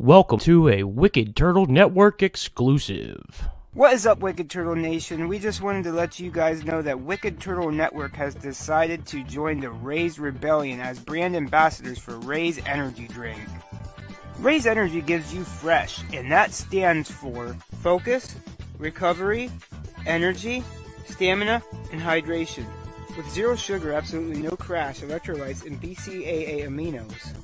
Welcome to a Wicked Turtle Network exclusive. What is up, Wicked Turtle Nation? We just wanted to let you guys know that Wicked Turtle Network has decided to join the Raise Rebellion as brand ambassadors for Raise Energy Drink. Raise Energy gives you fresh, and that stands for focus, recovery, energy, stamina, and hydration. With zero sugar, absolutely no crash, electrolytes, and BCAA aminos.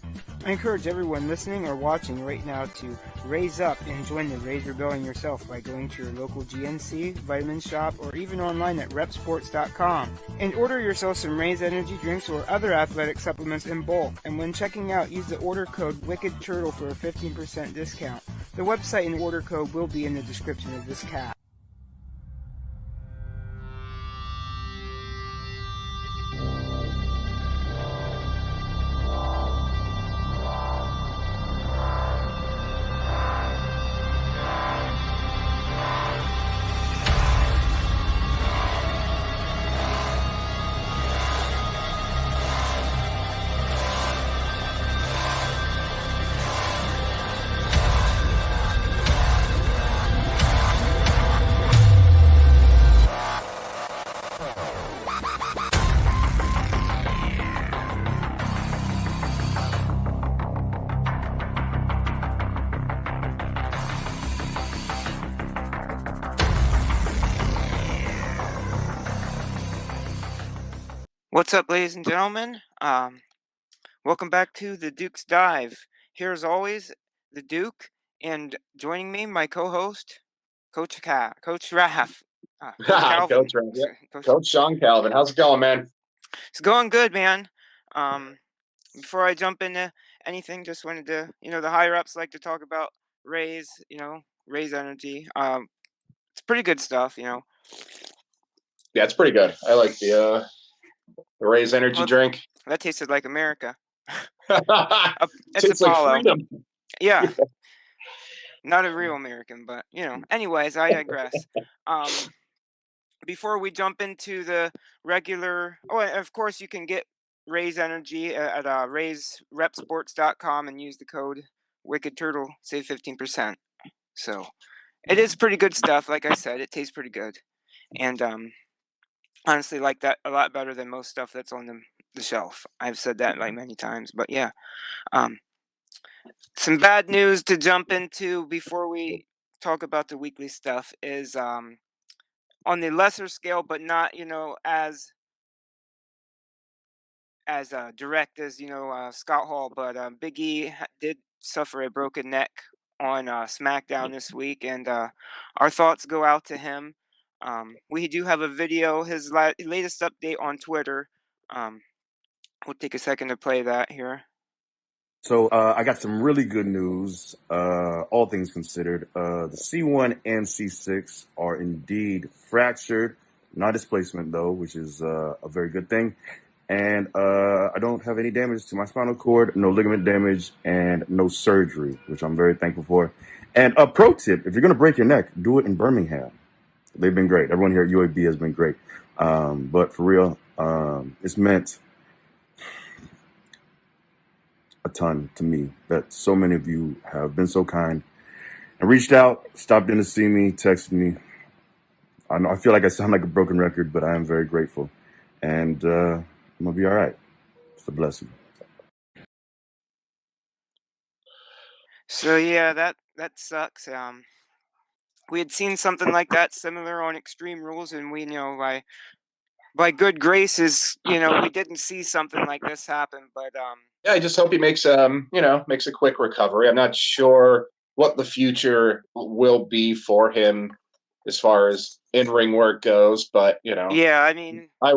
I encourage everyone listening or watching right now to raise up and join the Raise Rebellion yourself by going to your local GNC, vitamin shop, or even online at repsports.com and order yourself some Raise energy drinks or other athletic supplements in bulk. And when checking out, use the order code WICKEDTURTLE for a 15% discount. The website and order code will be in the description of this cast. What's up, ladies and gentlemen? Welcome back to the Duke's Dive. Here, as always, the Duke, and joining me, my co-host, Coach Raph. Coach Calvin. Coach Raph, yeah. Coach Sean Calvin. How's it going, man? It's going good, man. Before I jump into anything, just wanted to, the higher-ups like to talk about Raise, Raise Energy. It's pretty good stuff, Yeah, it's pretty good. I like the Raise Energy drink. That tasted like America. It's like freedom. Yeah. Not a real American, but, anyways, I digress. Before we jump into the regular... Oh, and of course, you can get Raise Energy at raiserepsports.com and use the code WICKEDTURTLE, save 15%. So, it is pretty good stuff. Like I said, it tastes pretty good. And, honestly, like that a lot better than most stuff that's on the shelf. I've said that like many times, but yeah. Some bad news to jump into before we talk about the weekly stuff is on the lesser scale, but not as direct as Scott Hall. But Big E did suffer a broken neck on SmackDown this week, and our thoughts go out to him. We do have a video, his latest update on Twitter. We'll take a second to play that here. So I got some really good news, all things considered. The C1 and C6 are indeed fractured. Not displacement, though, which is a very good thing. And I don't have any damage to my spinal cord, no ligament damage, and no surgery, which I'm very thankful for. And a pro tip, if you're going to break your neck, do it in Birmingham. They've been great. Everyone here at UAB has been great. But for real, it's meant a ton to me that so many of you have been so kind and reached out, stopped in to see me, texted me. I know I feel like I sound like a broken record, but I am very grateful, and I'm gonna be all right. It's a blessing. So yeah, that sucks. We had seen something like that similar on Extreme Rules, and we by good graces, we didn't see something like this happen. But yeah, I just hope he makes makes a quick recovery. I'm not sure what the future will be for him as far as in-ring work goes, but yeah, I mean, I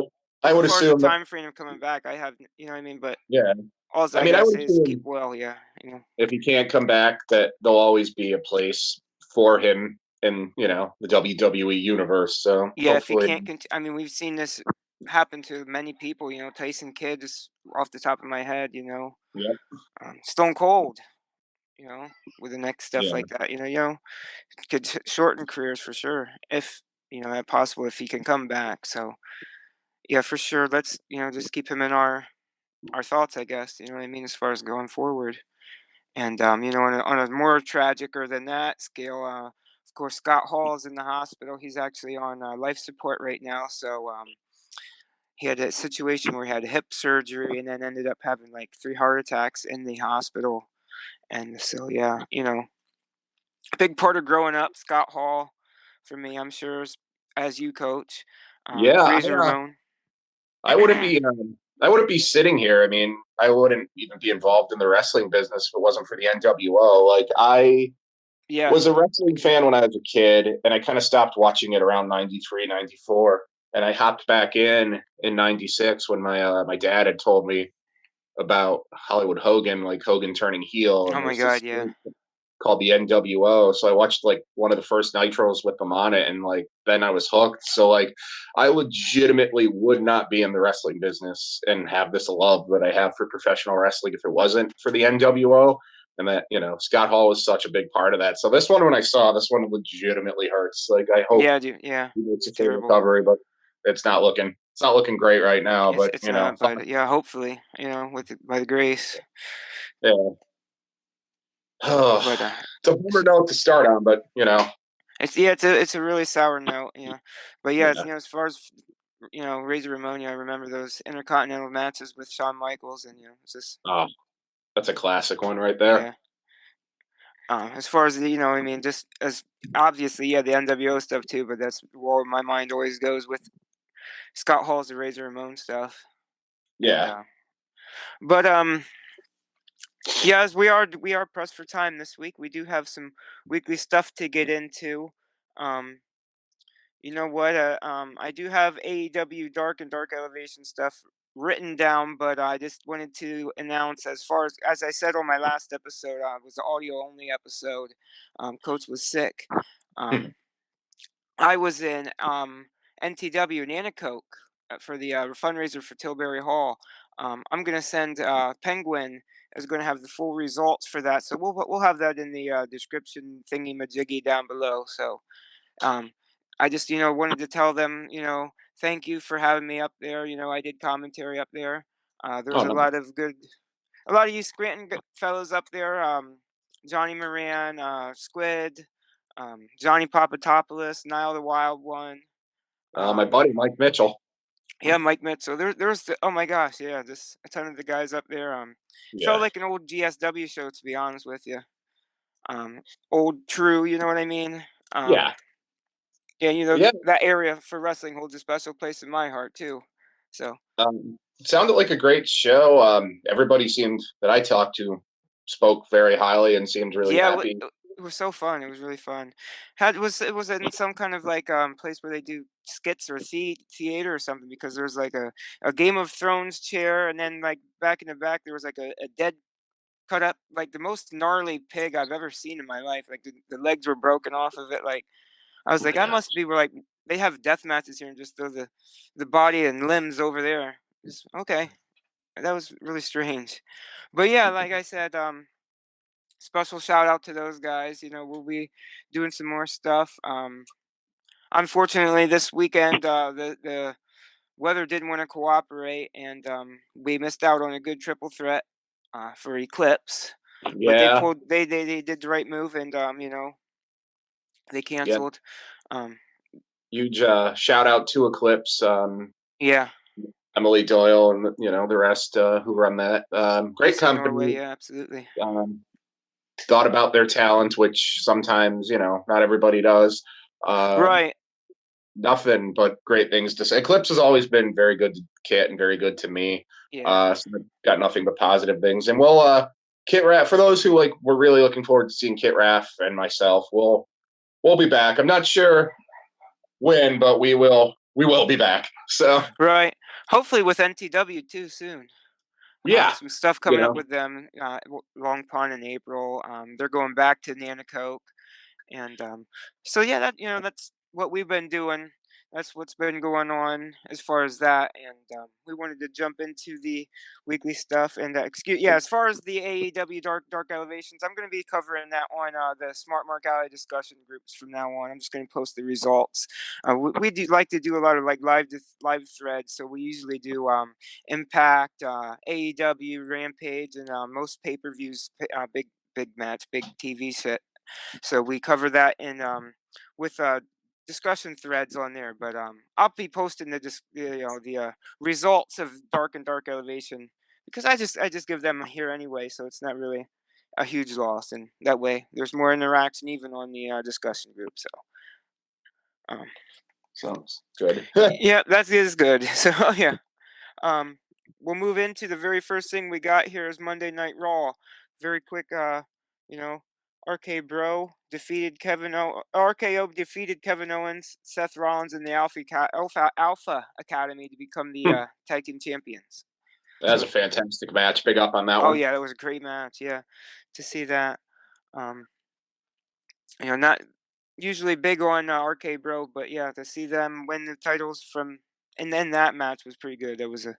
would assume the time frame of coming back, I have, but yeah, all I would say is keep well, yeah, If he can't come back, that there'll always be a place for him in the WWE universe. So yeah, hopefully... if he can't we've seen this happen to many people. Tyson Kidd is off the top of my head. Yep. Stone Cold. With the next stuff like that. Could shorten careers for sure if that's possible if he can come back. So yeah, for sure. Let's just keep him in our thoughts, I guess. You know what I mean, as far as going forward. And on a more tragicer than that scale, of course, Scott Hall is in the hospital. He's actually on life support right now. So he had a situation where he had hip surgery and then ended up having like 3 heart attacks in the hospital. And so, yeah, big part of growing up, Scott Hall, for me, I'm sure, as you coach, Yeah, Razor Ramon. I wouldn't be I wouldn't be sitting here. I mean, I wouldn't even be involved in the wrestling business if it wasn't for the NWO. Like I Yeah. was a wrestling fan when I was a kid, and I kind of stopped watching it around 93, 94. And I hopped back in 96 when my dad had told me about Hollywood Hogan, like Hogan turning heel, Oh and my there's this God, yeah. called the NWO. So I watched like one of the first Nitros with them on it, and like then I was hooked. So like I legitimately would not be in the wrestling business and have this love that I have for professional wrestling if it wasn't for the NWO. And that, Scott Hall was such a big part of that. So this one, when I saw this one, legitimately hurts. Like I hope Yeah, dude, yeah. he makes It's a full terrible. recovery, but it's not looking great right now. But It's not, but yeah, hopefully, by the grace. yeah. But It's a bummer note to start on, but it's a really sour note, But yeah, yeah. as far as Razor Ramon, I remember those intercontinental matches with Shawn Michaels, and it's just Oh, that's a classic one right there. yeah. As far as I mean, just as obviously, yeah, the NWO stuff too, but that's where my mind always goes with Scott Hall's the Razor Ramon stuff, and Yeah. but yeah, as we are pressed for time this week. We do have some weekly stuff to get into. Um, You know what? I do have AEW Dark and Dark Elevation stuff written down, but I just wanted to announce, as far as I said on my last episode, it was an audio only episode. Coach was sick. Um, I was in NTW Nanticoke for the fundraiser for Tilbury Hall. I'm gonna send Penguin is going to have the full results for that, so we'll have that in the description thingy majiggy down below. So um, I just, wanted to tell them, thank you for having me up there. I did commentary up there. There Oh was a no. lot of a lot of you Scranton fellows up there. Johnny Moran, Squid, Johnny Poppetopolis, Nyle the Wild One. My Um, buddy Mike Mitchell. yeah, Mike Mitchell. Oh my gosh, yeah, just a ton of the guys up there. Felt Yeah. like an old GSW show, to be honest with you. Um, Old true, you know what I mean? Yeah. Yeah, Yeah. that area for wrestling holds a special place in my heart too. So It sounded like a great show. Everybody seemed that I talked to spoke very highly and seemed really yeah, happy. it was so fun. It was really fun. It was in some kind of like place where they do skits or theater or something, because there's like a Game of Thrones chair, and then like back in the back there was like a dead cut up, like the most gnarly pig I've ever seen in my life. Like the legs were broken off of it. Like I was Oh like, my I god. must be where like they have death matches here and just throw the body and limbs over there. Just okay. That was really strange. But yeah, like I said, special shout out to those guys. We'll be doing some more stuff. Unfortunately, this weekend, the weather didn't want to cooperate, and we missed out on a good triple threat for Eclipse. But Yeah. they did the right move, and they Yeah. canceled. Um, Huge shout out to Eclipse, yeah, Emily Doyle, and the rest who run that. Great Eastern Norway. company. Yeah, absolutely. Um, Thought about their talent, which sometimes not everybody does. Um, Right. Nothing but great things to say. Eclipse has always been very good to Kit and very good to me. Yeah. So I've got nothing but positive things. And we'll Kit Raff, for those who were really looking forward to seeing Kit Raff and myself, we'll be back. I'm not sure when, but we will be back. So Right. Hopefully with NTW too soon. yeah, Some stuff you coming up know, with them. Long Pond in April. They're going back to Nanticoke. And so yeah, that's what we've been doing. That's what's been going on as far as that. And we wanted to jump into the weekly stuff. And as far as the AEW Dark Elevations, I'm going to be covering that on the Smart Mark Alley discussion groups from now on. I'm just going to post the results. We do like to do a lot of like live threads, so we usually do Impact, AEW, Rampage, and most pay-per-views, big match, big TV set. So we cover that in with discussion threads on there. But I'll be posting the results of Dark and Dark Elevation because I just give them here anyway, so it's not really a huge loss, and that way there's more interaction even on the discussion group. So Sounds good. yeah, that is good. So yeah, we'll move into the very first thing we got here is Monday Night Raw. Very quick, you know, RKO defeated Kevin Owens, Seth Rollins, and the Alpha Academy to become the tag team champions. That was a fantastic match. Big up on that Oh one. yeah, that was a great match. Yeah, to see that. Not usually big on RK Bro, but yeah, to see them win the titles and then that match was pretty good. It was it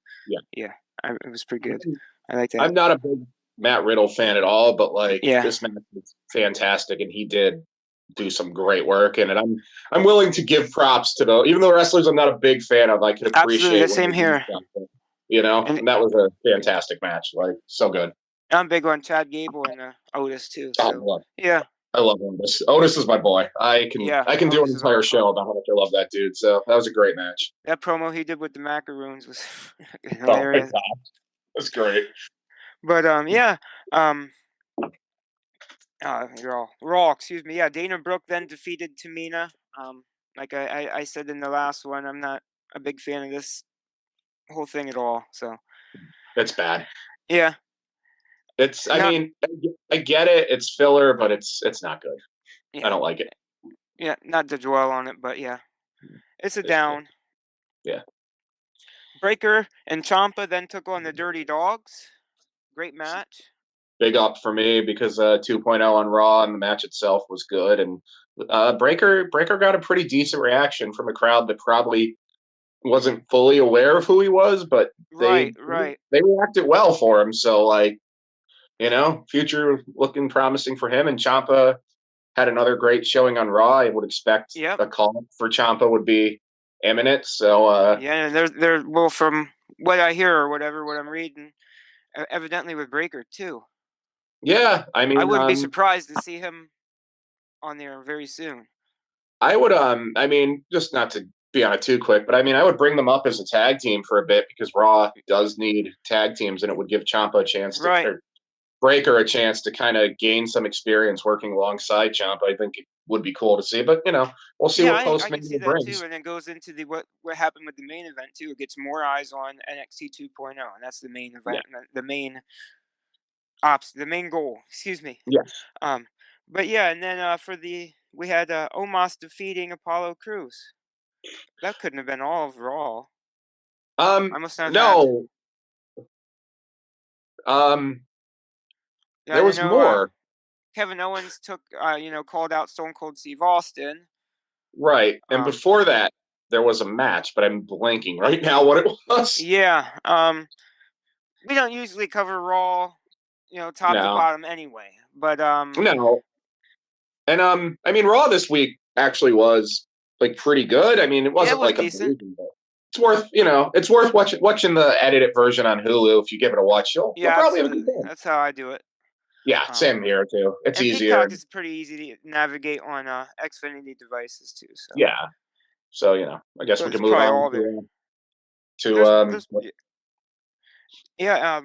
was pretty good. I like that. I'm not a big Matt Riddle fan at all, but like Yeah. this match was fantastic, and he did do some great work. And I'm willing to give props to even though wrestlers I'm not a big fan of, I can appreciate. Absolutely, the same here. And that was a fantastic match. Like so good. I'm big on Chad Gable and Otis too. So. I love Otis. Otis is my boy. I can do an entire show about how much I love that dude. So that was a great match. That promo he did with the macaroons was hilarious. Oh my God. That's great. But Raw, excuse me. Yeah, Dana Brooke then defeated Tamina. Like I said in the last one, I'm not a big fan of this whole thing at all. So it's bad. Yeah. I mean, I get it. It's filler, but it's not good. Yeah. I don't like it. Yeah, not to dwell on it, but yeah, it's a down. Yeah. Breaker and Ciampa then took on the Dirty Dogs. Great match. Big up for me because 2.0 on Raw and the match itself was good, and Breaker got a pretty decent reaction from a crowd that probably wasn't fully aware of who he was, but they reacted well for him. So like, future looking promising for him. And Ciampa had another great showing on Raw. I would expect a call for Ciampa would be imminent. So yeah, they're well, from what I hear or what I'm reading, evidently with Breaker too. Yeah, I mean, I wouldn't be surprised to see him on there very soon. I would, I mean, just not to be on it too quick, but I mean, I would bring them up as a tag team for a bit because Raw does need tag teams, and it would give Ciampa a chance to Breaker a chance to kind of gain some experience working alongside Ciampa. I think it would be cool to see, but we'll see what post-Mania brings. Too, and it goes into what happened with the main event too. It gets more eyes on NXT 2.0, and that's the main event, the main goal. Excuse me. Yes. But yeah, and then we had Omos defeating Apollo Crews. That couldn't have been all of Raw. I must not no. There was more. Kevin Owens called out Stone Cold Steve Austin. Right. And before that, there was a match, but I'm blanking right now what it was. Yeah. We don't usually cover Raw, top to bottom anyway. But no. And I mean, Raw this week actually was like pretty good. I mean, it wasn't like decent. It's worth watching the edited version on Hulu. If you give it a watch, you'll probably have a good time. That's how I do it. Yeah, same here too. It's easier. Peacock is pretty easy to navigate on Xfinity devices too. So yeah, so I guess we can move on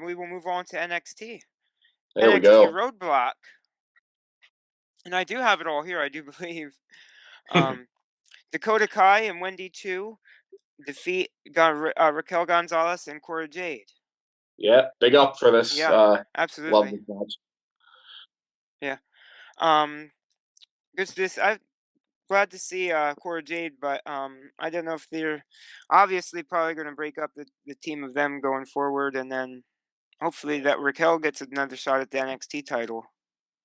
we will move on to NXT. There we go. Roadblock, and I do have it all here. I do believe Dakota Kai and Wendy Chu defeat Raquel Gonzalez and Cora Jade. Yeah, big up for this. Yeah, absolutely. Love this match. Yeah. I'm glad to see Cora Jade, but I don't know if they're obviously probably going to break up the team of them going forward, and then hopefully that Raquel gets another shot at the NXT title.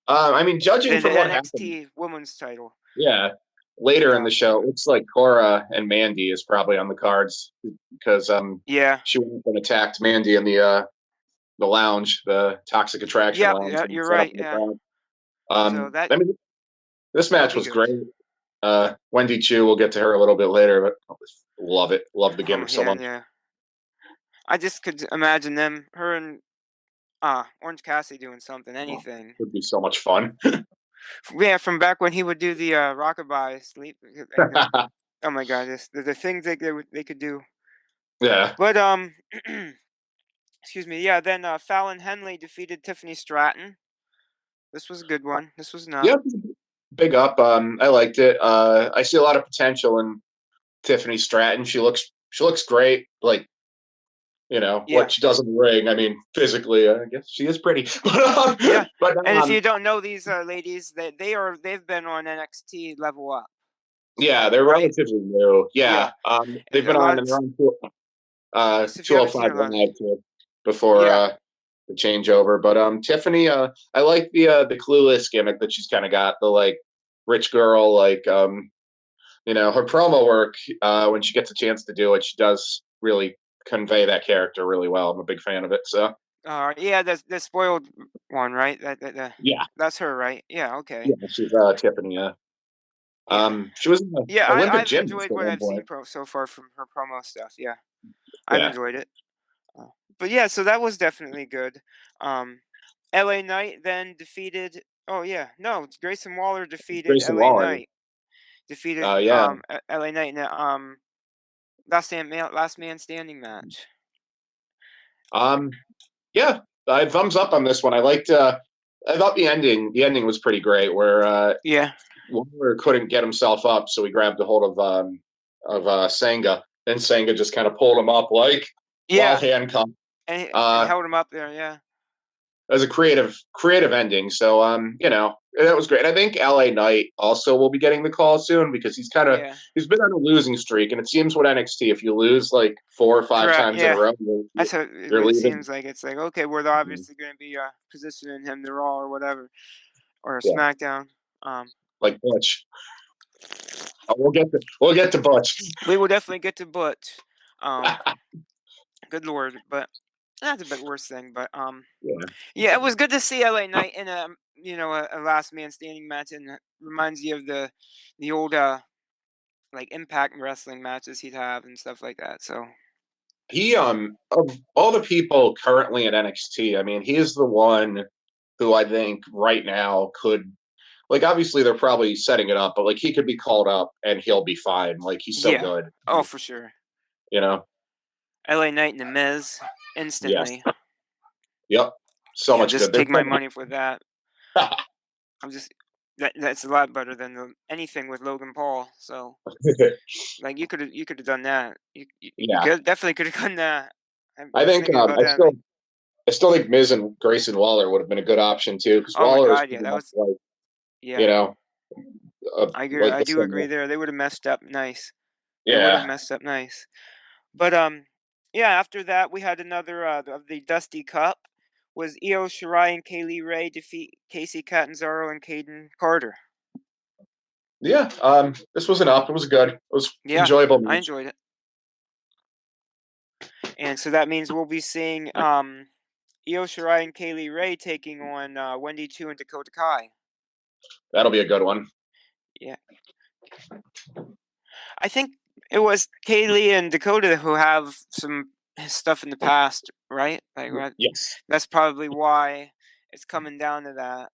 I mean, judging from what NXT happened, Women's title. Yeah. Later in the show, it's like Cora and Mandy is probably on the cards because she went and attacked Mandy in the lounge, the Toxic Attraction lounge. Yeah, you're right. Yeah. This match was great. Wendy Chu, we'll get to her a little bit later, but love it. Love the gimmick so much. Yeah. I just could imagine her and Orange Cassidy doing something, anything. Would be so much fun. Yeah, from back when he would do the rockabye sleep. Oh my God, the things they could do. Yeah. But excuse me. Yeah, then Fallon Henley defeated Tiffany Stratton. This was a good one. This was not. Yeah, big up. I liked it. I see a lot of potential in Tiffany Stratton. She looks great. Like, Yeah. what she does in the ring. I mean, physically, I guess she is pretty. Yeah. But And if you don't know these ladies, they've been on NXT Level Up. yeah, they're right? relatively new. Yeah. They've been on and they're on If you haven't seen 205 a lot of- Live too before Yeah. the changeover. But Tiffany, I like the clueless gimmick that she's kind of got. The like rich girl, like her promo work when she gets a chance to do it, she does really convey that character really well. I'm a big fan of it. So Yeah, the spoiled one, right? yeah, That's her, right? Yeah, okay. yeah, she's Tiffany. Yeah. Yeah. She was in the Yeah, Olympic I've gymnast enjoyed at what one I've seen point. so far from her promo stuff. Yeah, I've Yeah. enjoyed it. But yeah, so that was definitely good. LA Knight then defeated. Oh yeah, no, Grayson Waller defeated Grayson LA Waller. Knight. Defeated Yeah. LA Knight in a last man standing match. Yeah, I thumbs up on this one. I liked. I thought the ending. The ending was pretty great, where Yeah. Waller couldn't get himself up, so he grabbed a hold of Sanga, and Sanga just kind of pulled him up while handcuffed. And he held him up there. Yeah. It was a creative ending. So that was great. And I think LA Knight also will be getting the call soon because he's been on a losing streak, and it seems with NXT, if you lose like 4 or 5 times in a row, that's what you're it leaving. seems like. It's like, okay, we're obviously going to be positioning him to Raw or whatever, or SmackDown. Like Butch. We'll get to Butch. We will definitely get to Butch. Good Lord, but that's a bit worse thing. But yeah, it was good to see LA Knight in a last man standing match, and it reminds you of the old like Impact Wrestling matches he'd have and stuff like that. So he of all the people currently at NXT, I mean, he is the one who I think right now could, like, obviously they're probably setting it up, but like he could be called up and he'll be fine. Like, he's so good. Oh, for sure. LA Knight and The Miz instantly. Yes. Yep. So much just good. Take my money for that. I'm just that's a lot better than anything with Logan Paul. So like you could have done that. You definitely could have done that. I think I still think Miz and Grayson Waller would have been a good option too, because Waller is that was I agree. I do agree there. They would have messed up nice. They would have messed up nice. But after that we had another of the Dusty Cup. Was Io Shirai and Kaylee Ray defeat Casey Catanzaro and Caden Carter? Yeah, this was enough. It was good. It was enjoyable. I enjoyed it. And so that means we'll be seeing Io Shirai and Kaylee Ray taking on Wendy Chu and Dakota Kai. That'll be a good one. Yeah. I think it was Kaylee and Dakota who have some stuff in the past, right? Like, yes, that's probably why it's coming down to that.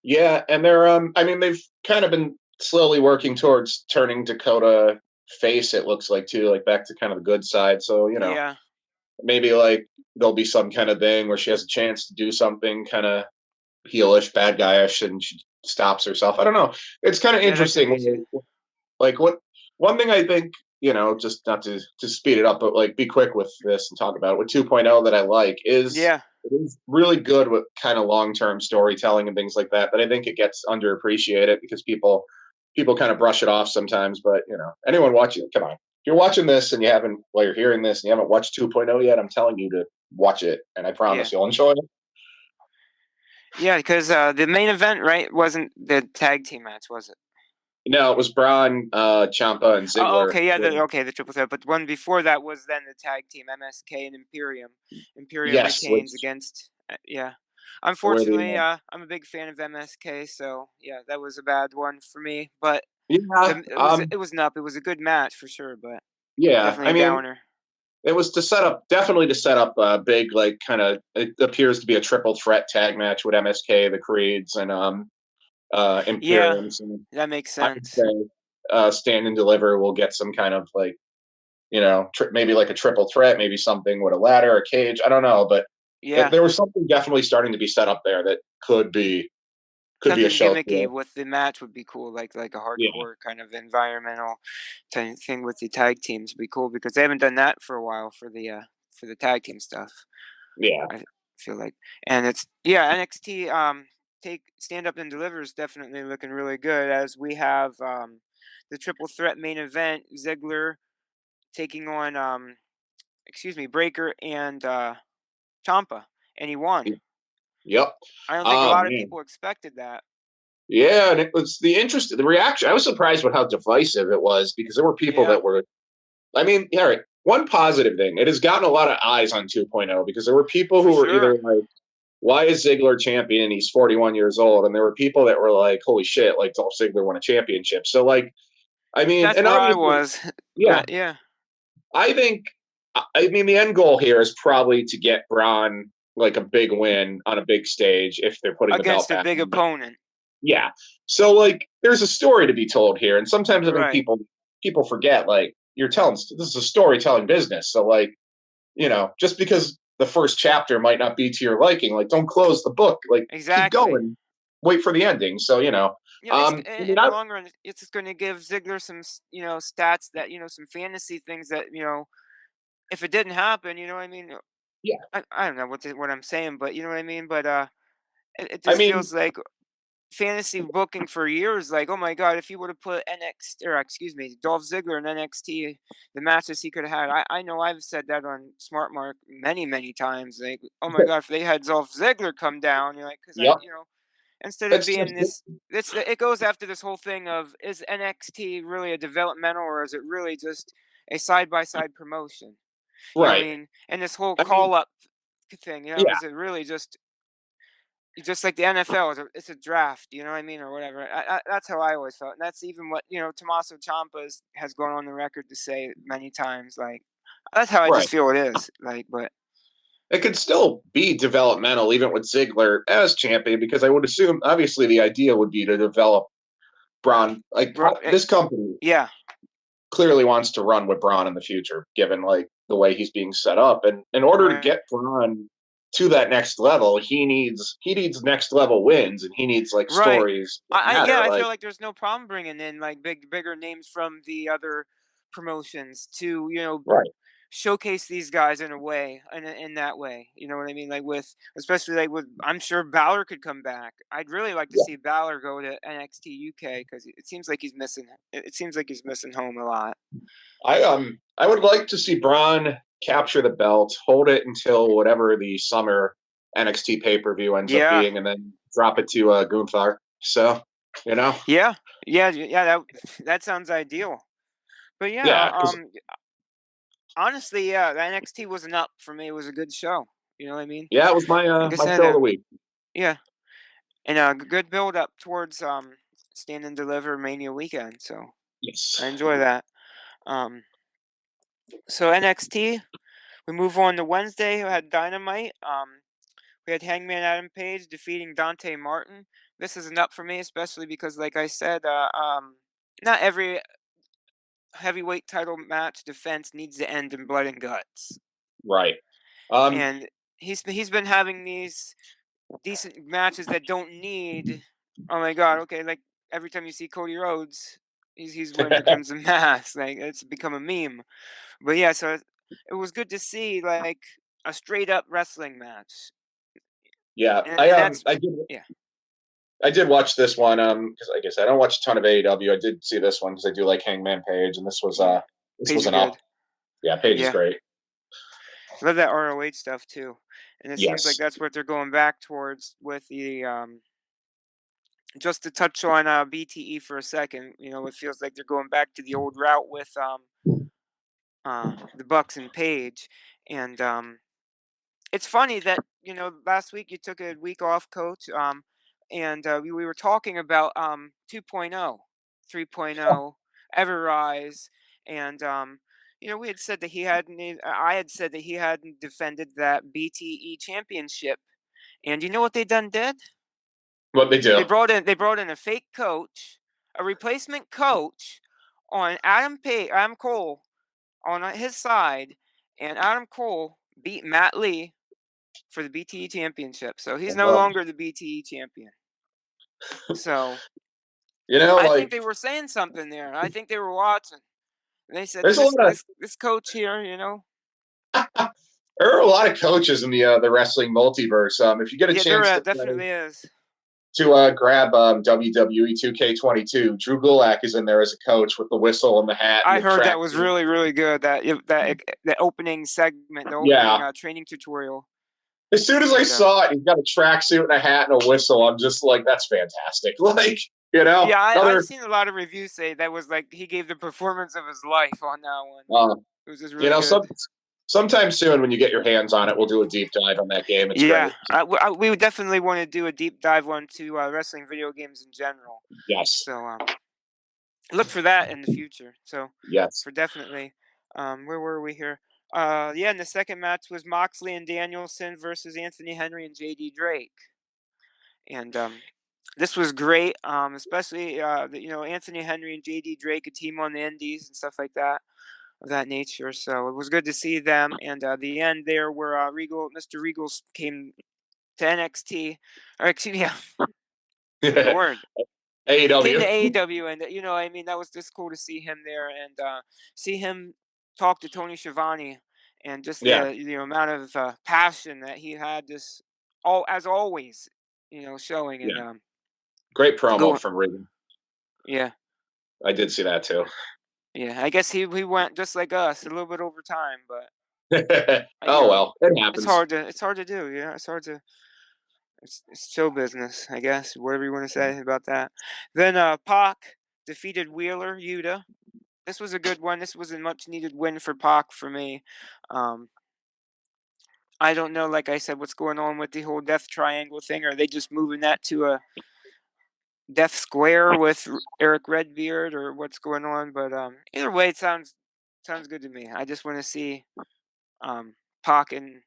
Yeah, and they're I mean, they've kind of been slowly working towards turning Dakota face, it looks like, too, like back to kind of the good side. So maybe like there'll be some kind of thing where she has a chance to do something kind of heelish, bad guyish, and she stops herself. I don't know. It's kind of interesting. Like, one thing I think, just not to speed it up, but like be quick with this and talk about it with 2.0 that I like is it is really good with kind of long-term storytelling and things like that. But I think it gets underappreciated because people kind of brush it off sometimes. But anyone watching, come on, if you're watching this and while you're hearing this and you haven't watched 2.0 yet, I'm telling you to watch it, and I promise you'll enjoy it. Yeah, because the main event, right, wasn't the tag team match, was it? No, it was Braun, Ciampa, and Ziggler. Oh, okay, the triple threat. But one before that was then the tag team, MSK and Imperium. Imperium retains against, Unfortunately, I'm a big fan of MSK, so that was a bad one for me. But it was not. It was a good match for sure, but definitely a downer. It was definitely to set up a big, like, kind of, it appears to be a triple threat tag match with MSK, the Creeds, and Yeah, Imperium. So that makes I would sense. say Stand and Deliver will get some kind of, like, maybe like a triple threat, maybe something with a ladder, a cage. I don't know, but Yeah, there was something definitely starting to be set up there that could be a something show. gimmicky with the match would be cool, like a Yeah, hardcore kind of environmental type thing with the tag teams would be cool because they haven't done that for a while for the tag team stuff. yeah, I feel like, and it's yeah, NXT take stand up and deliver is definitely looking really good as we have the triple threat main event Ziggler taking on Breaker and Ciampa, and he won. yep. I don't think a Oh lot of man, people expected that. yeah, and it was the reaction. I was surprised with how divisive it was because there were people Yeah, that were. I mean, yeah, right. One positive thing, it has gotten a lot of eyes on 2.0 because there were people for who were either sure. like, why is Ziggler champion? He's 41 years old. And there were people that were like, holy shit, like Dolph Ziggler won a championship. So, like, I mean, That's and where I obviously, was. yeah, Yeah, I think, I mean, the end goal here is probably to get Braun like a big win on a big stage if they're putting the belt against a back big on. But opponent. yeah. So, like, there's a story to be told here. And sometimes I think Right. people forget, like, this is a storytelling business. So, like, just because the first chapter might not be to your liking, like, don't close the book. Like, keep Exactly. going, wait for the ending. So, It's I mean, in the long run, it's just going to give Ziggler some, stats that some fantasy things that if it didn't happen, you know what I mean. yeah, I don't know what I'm saying, but you know what I mean. But it I just mean, feels like fantasy booking for years. Like, oh my god, if he would have put Dolph Ziggler in NXT, the matches he could have had. I know I've said that on Smart Mark many times. Like, oh my god, if they had Dolph Ziggler come down, you're like, because yep, instead of it's just being it goes after this whole thing of is NXT really a developmental or is it really just a side by side promotion? You know what I right. mean? And this whole I mean, call up thing, yeah, is it really just like the NFL, it's a draft, you know what I mean, or whatever. That's how I always felt, and that's even what Tommaso Ciampa has gone on the record to say many times. Like that's how I right. just feel it is. Like, but It could still be developmental, even with Ziggler as champion, because I would assume, obviously, the idea would be to develop Braun. Like, this company yeah, clearly wants to run with Braun in the future, given like the way he's being set up. And in order to right. get Braun to that next level, he needs next level wins, and he needs like Right. stories that Yeah, matter. I Like, feel like there's no problem bringing in like bigger names from the other promotions to right, showcase these guys in a way, in that way. You know what I mean? Like with especially like with I'm sure Balor could come back. I'd really like to yeah. see Balor go to NXT UK because it seems like he's missing. It seems like he's missing home a lot. I would like to see Braun capture the belt, hold it until whatever the summer NXT pay per view ends up Yeah, being, and then drop it to Gunther. So, you know, yeah, yeah. That sounds ideal. But yeah, yeah, because honestly, yeah, the NXT wasn't up for me. It was a good show. You know what I mean? yeah, it was my Like I my said, show of the week. yeah, and a good build up towards Stand and Deliver Mania weekend. So I Yes, enjoy that. Um, so NXT, we move on to Wednesday. We had Dynamite. We had Hangman Adam Page defeating Dante Martin. This is an up for me, especially because, like I said, not every heavyweight title match defense needs to end in blood and guts. right. Um, And he's been having these decent matches that don't need. Oh my god! Okay, like every time you see Cody Rhodes, he's wearing the Crimson Mask. Like it's become a meme. But yeah, so it was good to see like a straight up wrestling match, yeah, and that's yeah, I did watch this one because like I guess I don't watch a ton of AEW. I did see this one because I do like Hangman Page, and yeah. this Page was is an up. good. Yeah, Page is Yeah, great. love that ROH stuff too, and it seems like Yes. that's what they're going back towards with the Just to touch on BTE for a second, it feels like they're going back to the old route with the Bucks and Page, and it's funny that last week you took a week off, Coach, and we were talking about 2.0, 3.0, Ever Rise, and we had said that he hadn't. I had said that he hadn't defended that BTE championship, and you know what they done did? What they do? They brought in a fake coach, a replacement coach, on Adam Cole on his side, and Adam Cole beat Matt Lee for the BTE championship. So he's no longer the BTE champion. So I think they were saying something there. I think they were watching. And they said, this coach here, There are a lot of coaches in the wrestling multiverse. If you get a chance there definitely is. To grab WWE 2K22, Drew Gulak is in there as a coach with the whistle and the hat. I heard that was really, really good. That opening segment, the opening training tutorial. As soon as I saw it, he's got a tracksuit and a hat and a whistle. I'm just like, that's fantastic. Like, Yeah, I've seen a lot of reviews say that was like he gave the performance of his life on that one. It was just really good. Sometime soon when you get your hands on it, we'll do a deep dive on that game. It's great. We would definitely want to do a deep dive onto wrestling video games in general. Yes. So look for that in the future. So yes, for definitely. Where were we here? And the second match was Moxley and Danielson versus Anthony Henry and JD Drake. And this was great, especially Anthony Henry and JD Drake, a team on the Indies and stuff like that. Of that nature, so it was good to see them. And the end there, where Mr. Regal came to NXT, or excuse me, the word AEW. Came to AEW, and that was just cool to see him there and see him talk to Tony Schiavone, and just the amount of passion that he had, just as always, showing. And great promo from Regal. Yeah, I did see that too. Yeah, I guess he went just like us, a little bit over time, but well, it happens. It's hard to do, it's hard to. It's show business, I guess, whatever you want to say about that. Then Pac defeated Wheeler Yuta. This was a good one. This was a much needed win for Pac for me. I don't know, like I said, what's going on with the whole Death Triangle thing. Are they just moving that to a Death Square with Eric Redbeard, or what's going on? But either way, it sounds good to me. I just want to see Pac and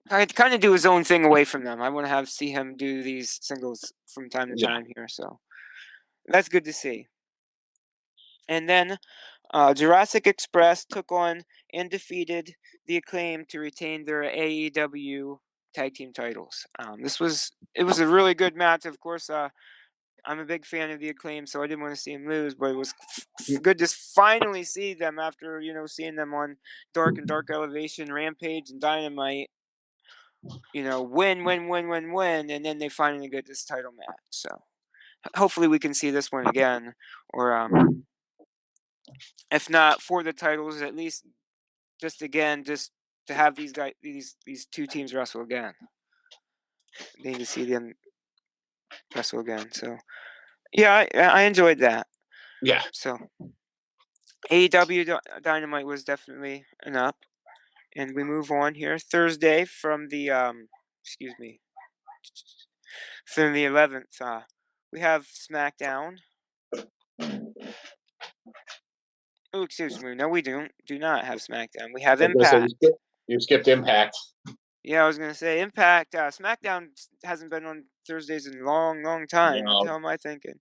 kind of do his own thing away from them. I want to see him do these singles from time to time here. So that's good to see. And then Jurassic Express took on and defeated the Acclaim to retain their AEW tag team titles. It was a really good match. Of course, I'm a big fan of the Acclaim, so I didn't want to see them lose, but it was good to finally see them after seeing them on Dark and Dark Elevation, Rampage, and Dynamite. Win, and then they finally get this title match. So hopefully we can see this one again, or if not for the titles, at least just to have these guys, these two teams wrestle again. They need to see them wrestle again. So yeah, I enjoyed that. Yeah. So AEW Dynamite was definitely an up. And we move on here. Thursday from the from the 11th, we have SmackDown. Oh, excuse me. No, we do not have SmackDown. We have Impact. You skipped Impact. Yeah, I was gonna say Impact. SmackDown hasn't been on Thursdays in a long, long time. No. What the hell am I thinking?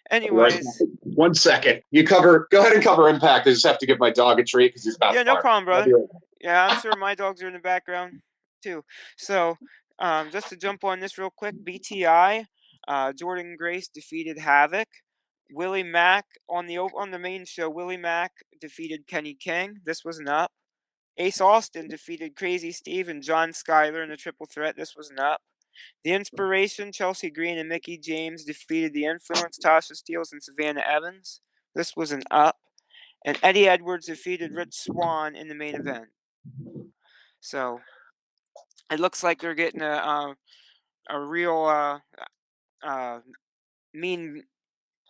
Anyways, 1 second. Go ahead and cover Impact. I just have to give my dog a treat because he's about. Yeah, no problem, brother. Yeah, I'm sure my dogs are in the background too. So, just to jump on this real quick, BTI, Jordan Grace defeated Havoc. Willie Mack on the main show. Willie Mack defeated Kenny King. This was an up. Ace Austin defeated Crazy Steve and John Skyler in a triple threat. This was an up. The Inspiration, Chelsea Green and Mickey James defeated The Influence, Tasha Steeles and Savannah Evans. This was an up. And Eddie Edwards defeated Rich Swann in the main event. So it looks like they're getting a real mean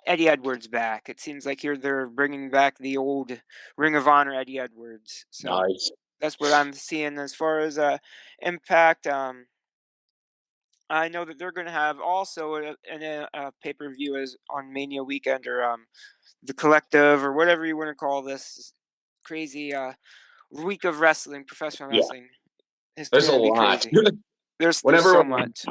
Eddie Edwards back. It seems like here they're bringing back the old Ring of Honor Eddie Edwards. So nice. That's what I'm seeing as far as Impact. I know that they're going to have also a pay-per-view as on Mania weekend, or the Collective, or whatever you want to call this crazy week of wrestling, professional Yeah, wrestling. It's there's a going to be lot. crazy. There's Whenever so much.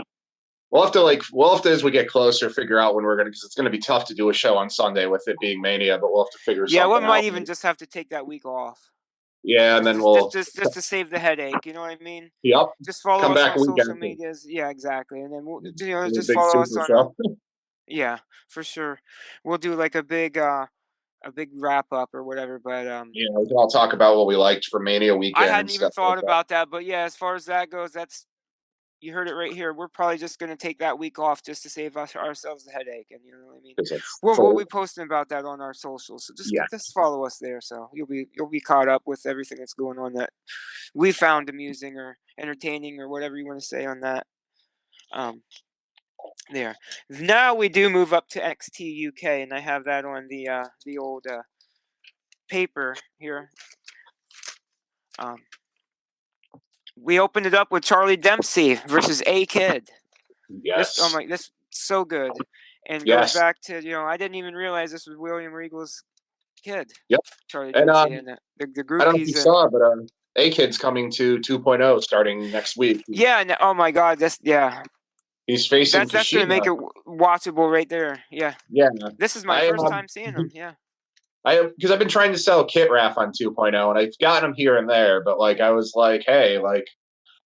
we'll have to as we get closer figure out when we're gonna, because it's gonna be tough to do a show on Sunday with it being Mania, but we'll have to figure Yeah, we something might out. even just have to take that week off. Yeah, and then we'll Just to save the headache. You know what I mean? yep, Just follow come us back on a week social after. medias. Yeah, exactly. And then we'll A just big follow us super on show. yeah, for sure. We'll do like a big wrap up or whatever. But Yeah, we can all talk about what we liked for Mania I weekend hadn't and even stuff like thought that. about that. But yeah, as far as that goes, you heard it right here. We're probably just gonna take that week off just to save ourselves the headache. And you know what I mean? 'Cause it's We'll full. be posting about that on our socials. So Yeah, just follow us there. So you'll be caught up with everything that's going on that we found amusing or entertaining or whatever you want to say on that. Um, there. Now we do move up to XT UK, and I have that on the old paper here. We opened it up with Charlie Dempsey versus A Kid. yes, This so good, and goes yes, back to I didn't even realize this was William Regal's kid, yep. Charlie And Dempsey, and the I group don't know if you he's in. saw, but A Kid's coming to 2.0 starting next week. Yeah, and oh my God, He's facing that's gonna make Kushida. it watchable right there. Yeah, Yeah, this is my I first time seeing him. Yeah. because I've been trying to sell Kit Raff on 2.0, and I've gotten him here and there, but like I was like, hey, like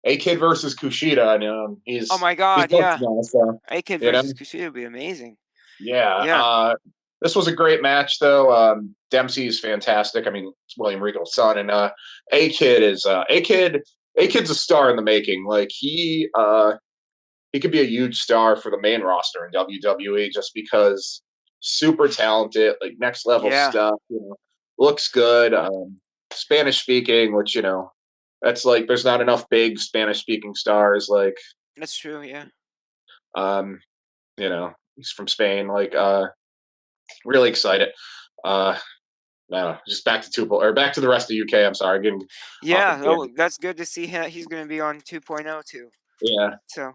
A Kid versus Kushida, and Oh my he's God, booked yeah. now, so A Kid you know, versus Kushida would be amazing. yeah. Yeah. This was a great match, though. Dempsey is fantastic. I mean, it's William Regal's son, and A Kid is A Kid. A Kid's a star in the making. Like he could be a huge star for the main roster in WWE just because super talented, like next level Yeah. stuff. Looks good. Spanish speaking, which that's like there's not enough big Spanish speaking stars. Like That's true. Yeah. um, he's from Spain. Like really excited. I don't know, just back to back to the rest of the UK. I'm sorry, getting off the Yeah. Oh, tangent. that's good to see him. He's going to be on 2.0 too. Yeah, So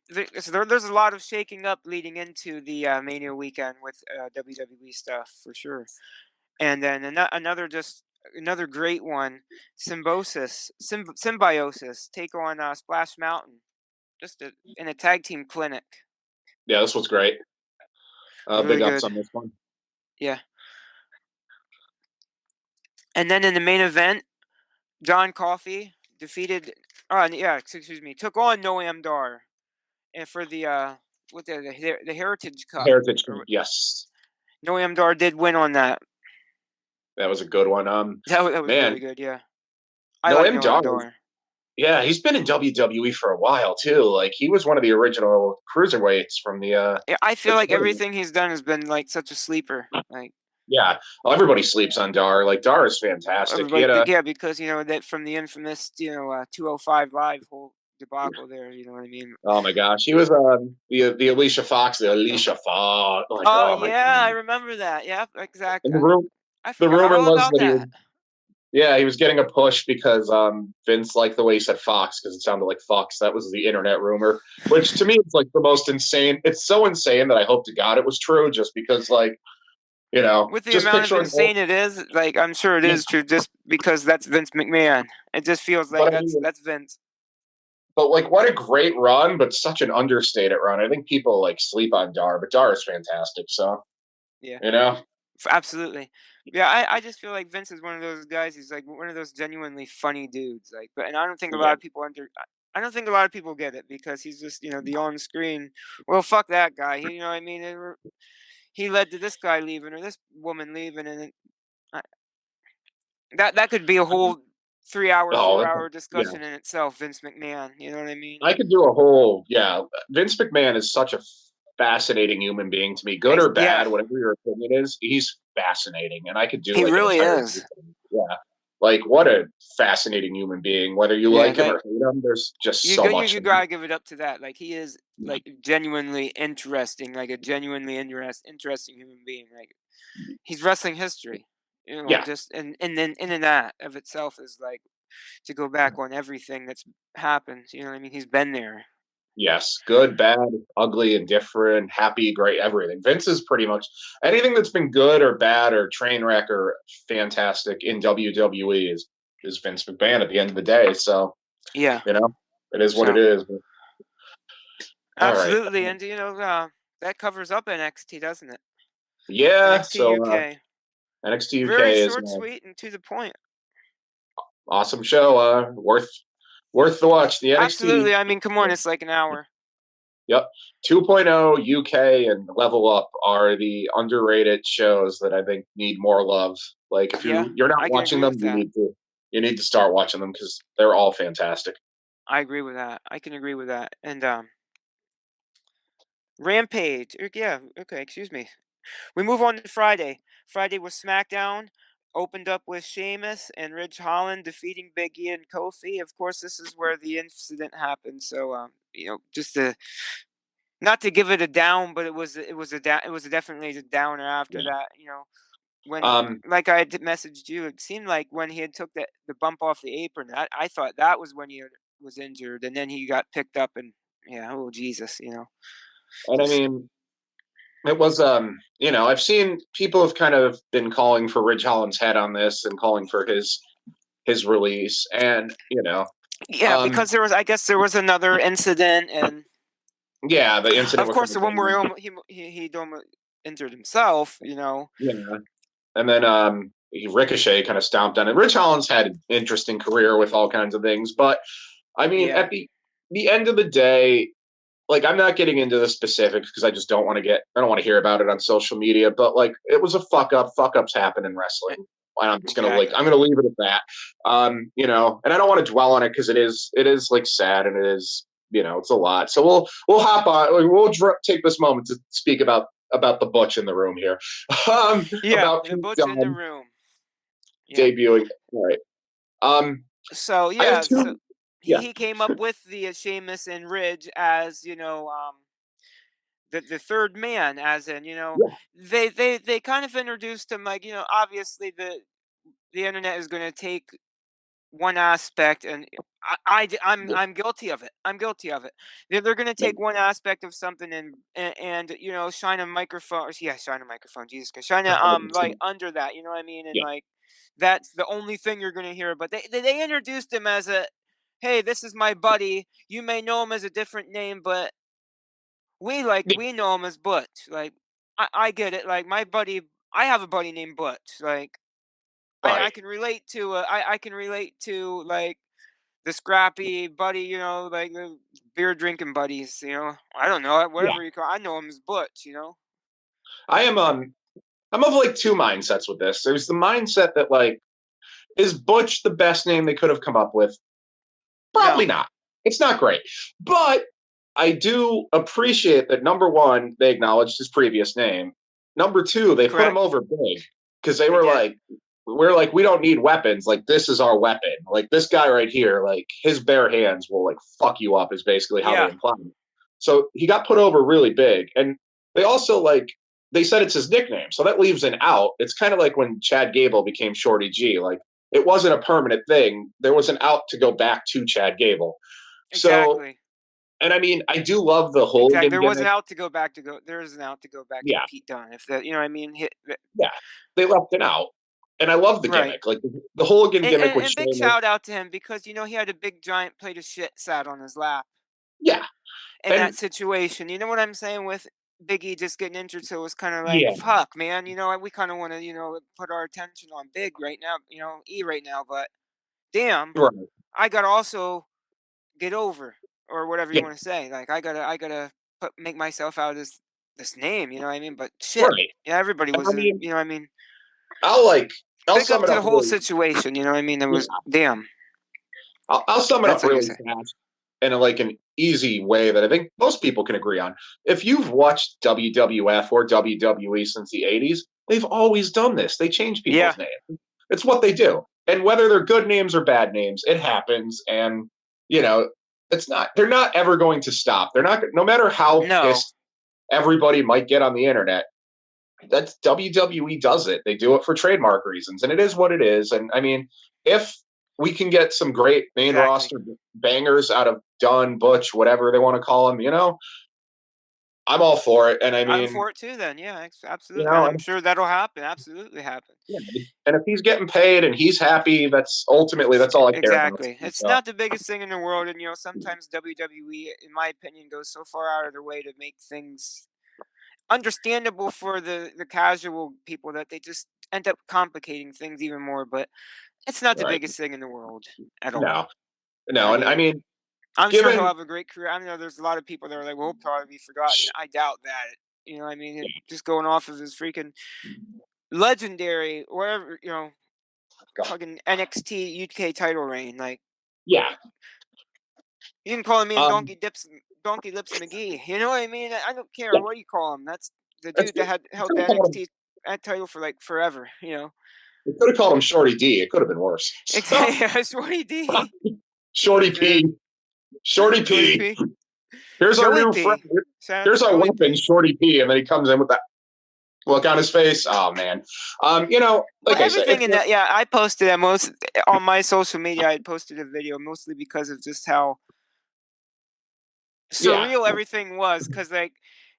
there's a lot of shaking up leading into the Mania weekend with WWE stuff for sure. And then another great one, Symbiosis take on Splash Mountain, in a tag team clinic. yeah, this was great. Really Big ups good. on this one. Yeah. And then in the main event, John Coffey defeated. Excuse me. Took on Noam Dar, and for the the Heritage Cup. Heritage, yes, Noam Dar did win on that. that was a good one. That was Man, really good. Yeah, I like Noam Noam Dar. Dar. Yeah, he's been in WWE for a while too. Like he was one of the original cruiserweights from the Yeah, I feel like tournament. everything he's done has been like such a sleeper. Like Yeah, well, everybody sleeps on Dar. Like Dar is fantastic. He everybody, had a yeah, because that from the infamous 205 Live whole debacle there. You know what I mean? oh my gosh, he was the Alicia Fox, the Alicia Fox. Like Oh oh my yeah, I god. remember that. Yep, And exactly. I the forgot rumor all was about that that. he was getting a push because Vince liked the way he said Fox because it sounded like Fox. That was the internet rumor, which to me is like the most insane. It's so insane that I hope to God it was true, just because like With the just amount of picturing. insane it is, like I'm sure it Yeah, is true, just because that's Vince McMahon. It just feels like but I mean, that's Vince. but like what a great run, but such an understated run. I think people like sleep on Dar, but Dar is fantastic. So Yeah, you know, absolutely. Yeah, I just feel like Vince is one of those guys. He's like one of those genuinely funny dudes. Like, and I don't think a lot yeah, of people I don't think a lot of people get it because he's just the on screen. Well, fuck that guy. You know what I mean? He led to this guy leaving or this woman leaving, and I, that could be a whole 3 hour, oh 4 hour yeah. discussion in itself. Vince McMahon. You know what I mean? I could do a whole Vince McMahon is such a fascinating human being to me, good or Yeah, bad, whatever your opinion is. He's fascinating, and I could do he like an really entire is. yeah. Like what a fascinating human being. Whether you Yeah, like him like or hate him, there's just you so go, you, much. you gotta give it up to that. Like he is Yeah, like genuinely interesting, like a genuinely interesting human being. Like he's wrestling history. yeah, Just and then in and that of itself is like to go back on everything that's happened. You know what I mean? He's been there. Yes, good, bad, ugly, indifferent, happy, great, everything. Vince is pretty much anything that's been good or bad or train wreck or fantastic in WWE is Vince McMahon at the end of the day. So, Yeah. it is what it So is. All right. absolutely, and that covers up NXT, doesn't it? Yeah. NXT So UK. NXT Very UK is short, sweet, and to the point. awesome show. Worth the watch. The NXT. Absolutely. I mean, come on, it's like an hour. Yep. 2.0 UK and Level Up are the underrated shows that I think need more love. Like if Yeah, you're not I can watching agree them, with that. you need to start watching them because they're all fantastic. I agree with that. I can agree with that. And Rampage. Yeah, okay, excuse me. We move on to Friday. Friday was SmackDown. Opened up with Sheamus and Ridge Holland defeating Big E and Kofi. Of course, this is where the incident happened. So, just to not to give it a down, but it was definitely a downer after Yeah. that. When Um, like I had messaged you, it seemed like when he had took the bump off the apron, I thought that was when was injured, and then he got picked up, and yeah, oh Jesus, and I just mean, it was I've seen people have kind of been calling for Ridge Holland's head on this and calling for his release, and yeah, um, because I guess there was another incident, and yeah, the incident of with course the one where he almost injured himself, yeah, and then Ricochet kind of stomped on it. Ridge Holland's had an interesting career with all kinds of things, but I mean, yeah, at the end of the day, like I'm not getting into the specifics because I don't want to hear about it on social media, but like it was a fuck up. Fuck ups happen in wrestling. And I'm just gonna exactly. I'm gonna leave it at that. And I don't want to dwell on it because it is like sad and it is it's a lot. So we'll hop on. We'll take this moment to speak about the butch in the room here. Yeah, About the Pete butch in the Dunne room. Yeah. debuting. All right. So I have yeah, so two. Yeah. he came up with the Sheamus and Ridge as the third man, as in Yeah. they kind of introduced him like obviously the internet is going to take one aspect, and I'm guilty of it. I'm guilty of it. They're going to take one aspect of something and shine a microphone. Yeah, shine a microphone. Jesus Christ, shine a like under that. You know what I mean? And Yeah. like that's the only thing you're going to hear. But they introduced him as a, hey, this is my buddy. You may know him as a different name, but we know him as Butch. Like I get it. Like my buddy, I have a buddy named Butch. Like I Right. can relate to I can relate to like the scrappy buddy, like the beer drinking buddies, I don't know, Yeah. whatever you call. I know him as Butch. I am So I'm of like two mindsets with this. There's the mindset that like, is Butch the best name they could have come up with? Probably no, not. It's not great. But I do appreciate that number one, they acknowledged his previous name. Number two, they put him correct. over big because they They were did like, we're like, we don't need weapons. Like, this is our weapon. Like, this guy right here, like, his bare hands will, like, fuck you up, is basically how they yeah, imply it. So he got put over really big. And they also, like, they said it's his nickname. So that leaves an out. It's kind of like when Chad Gable became Shorty G. Like, it wasn't a permanent thing. There was an out to go back to Chad Gable. So, exactly. and I mean, I do love the Exactly. hooligan There was an gimmick. out to go back to go. There is an out to go back to Yeah, Pete Dunne. If that, what I mean, yeah. They left it out. And I love the right. gimmick. Like, the hooligan And, gimmick and, with and big Sheamus. shout out to him because he had a big giant plate of shit sat on his lap Yeah. in that And situation. You know what I'm saying with Biggie just getting injured, so it was kind of like, yeah, fuck, man. We kind of want to, put our attention on Big right now, E right now, but damn, right. I gotta also get over or whatever you Yeah, want to say. Like I gotta make myself out as this name, you know what I mean? But shit, right. yeah, everybody And was, I mean, you know what I mean? I'll Big sum up it to up the whole really. situation, you know what I mean? It Yeah, was damn. I'll sum it That's up what I really say. fast in like an easy way that I think most people can agree on. If you've watched WWF or WWE since the '80s, they've always done this. They change Yeah, people's names. It's what they do. And whether they're good names or bad names, it happens. And you know, they're not ever going to stop. They're not, no matter how no, pissed everybody might get on the internet. That's WWE does it. They do it for trademark reasons, and it is what it is. And I mean, if we can get some great main exactly. roster bangers out of Dunn, Butch, whatever they want to call him, I'm all for it. And I I'm mean, for it too. Then, yeah, you absolutely, and know, I'm sure that'll happen. Absolutely happen. yeah, and if he's getting paid and he's happy, that's all I care about. Exactly. It's not the biggest thing in the world, and sometimes WWE, in my opinion, goes so far out of their way to make things understandable for the casual people that they just end up complicating things even more. But it's not the Right. biggest thing in the world at all. No, and I mean, I'm sure he'll given have a great career. I know there's a lot of people that are like, "Well, he'll probably be forgotten." I doubt that. Just going off of his freaking legendary, whatever, fucking NXT UK title reign. Like, yeah, you can call him in um, Donkey Lips McGee. You know what I mean? I don't care yeah, what you call him. That's the it's dude that had held the NXT title for like forever. It could have called him Shorty D. It could have been worse. Exactly. Shorty D. Shorty P. Shorty P. P. Here's our Joey new P. friend. Here's our Joey weapon, P. Shorty P. And then he comes in with that look on his face. Oh man. Like I said, everything in that. Yeah, I posted that on my social media. I posted a video mostly because of just how surreal everything was. Because like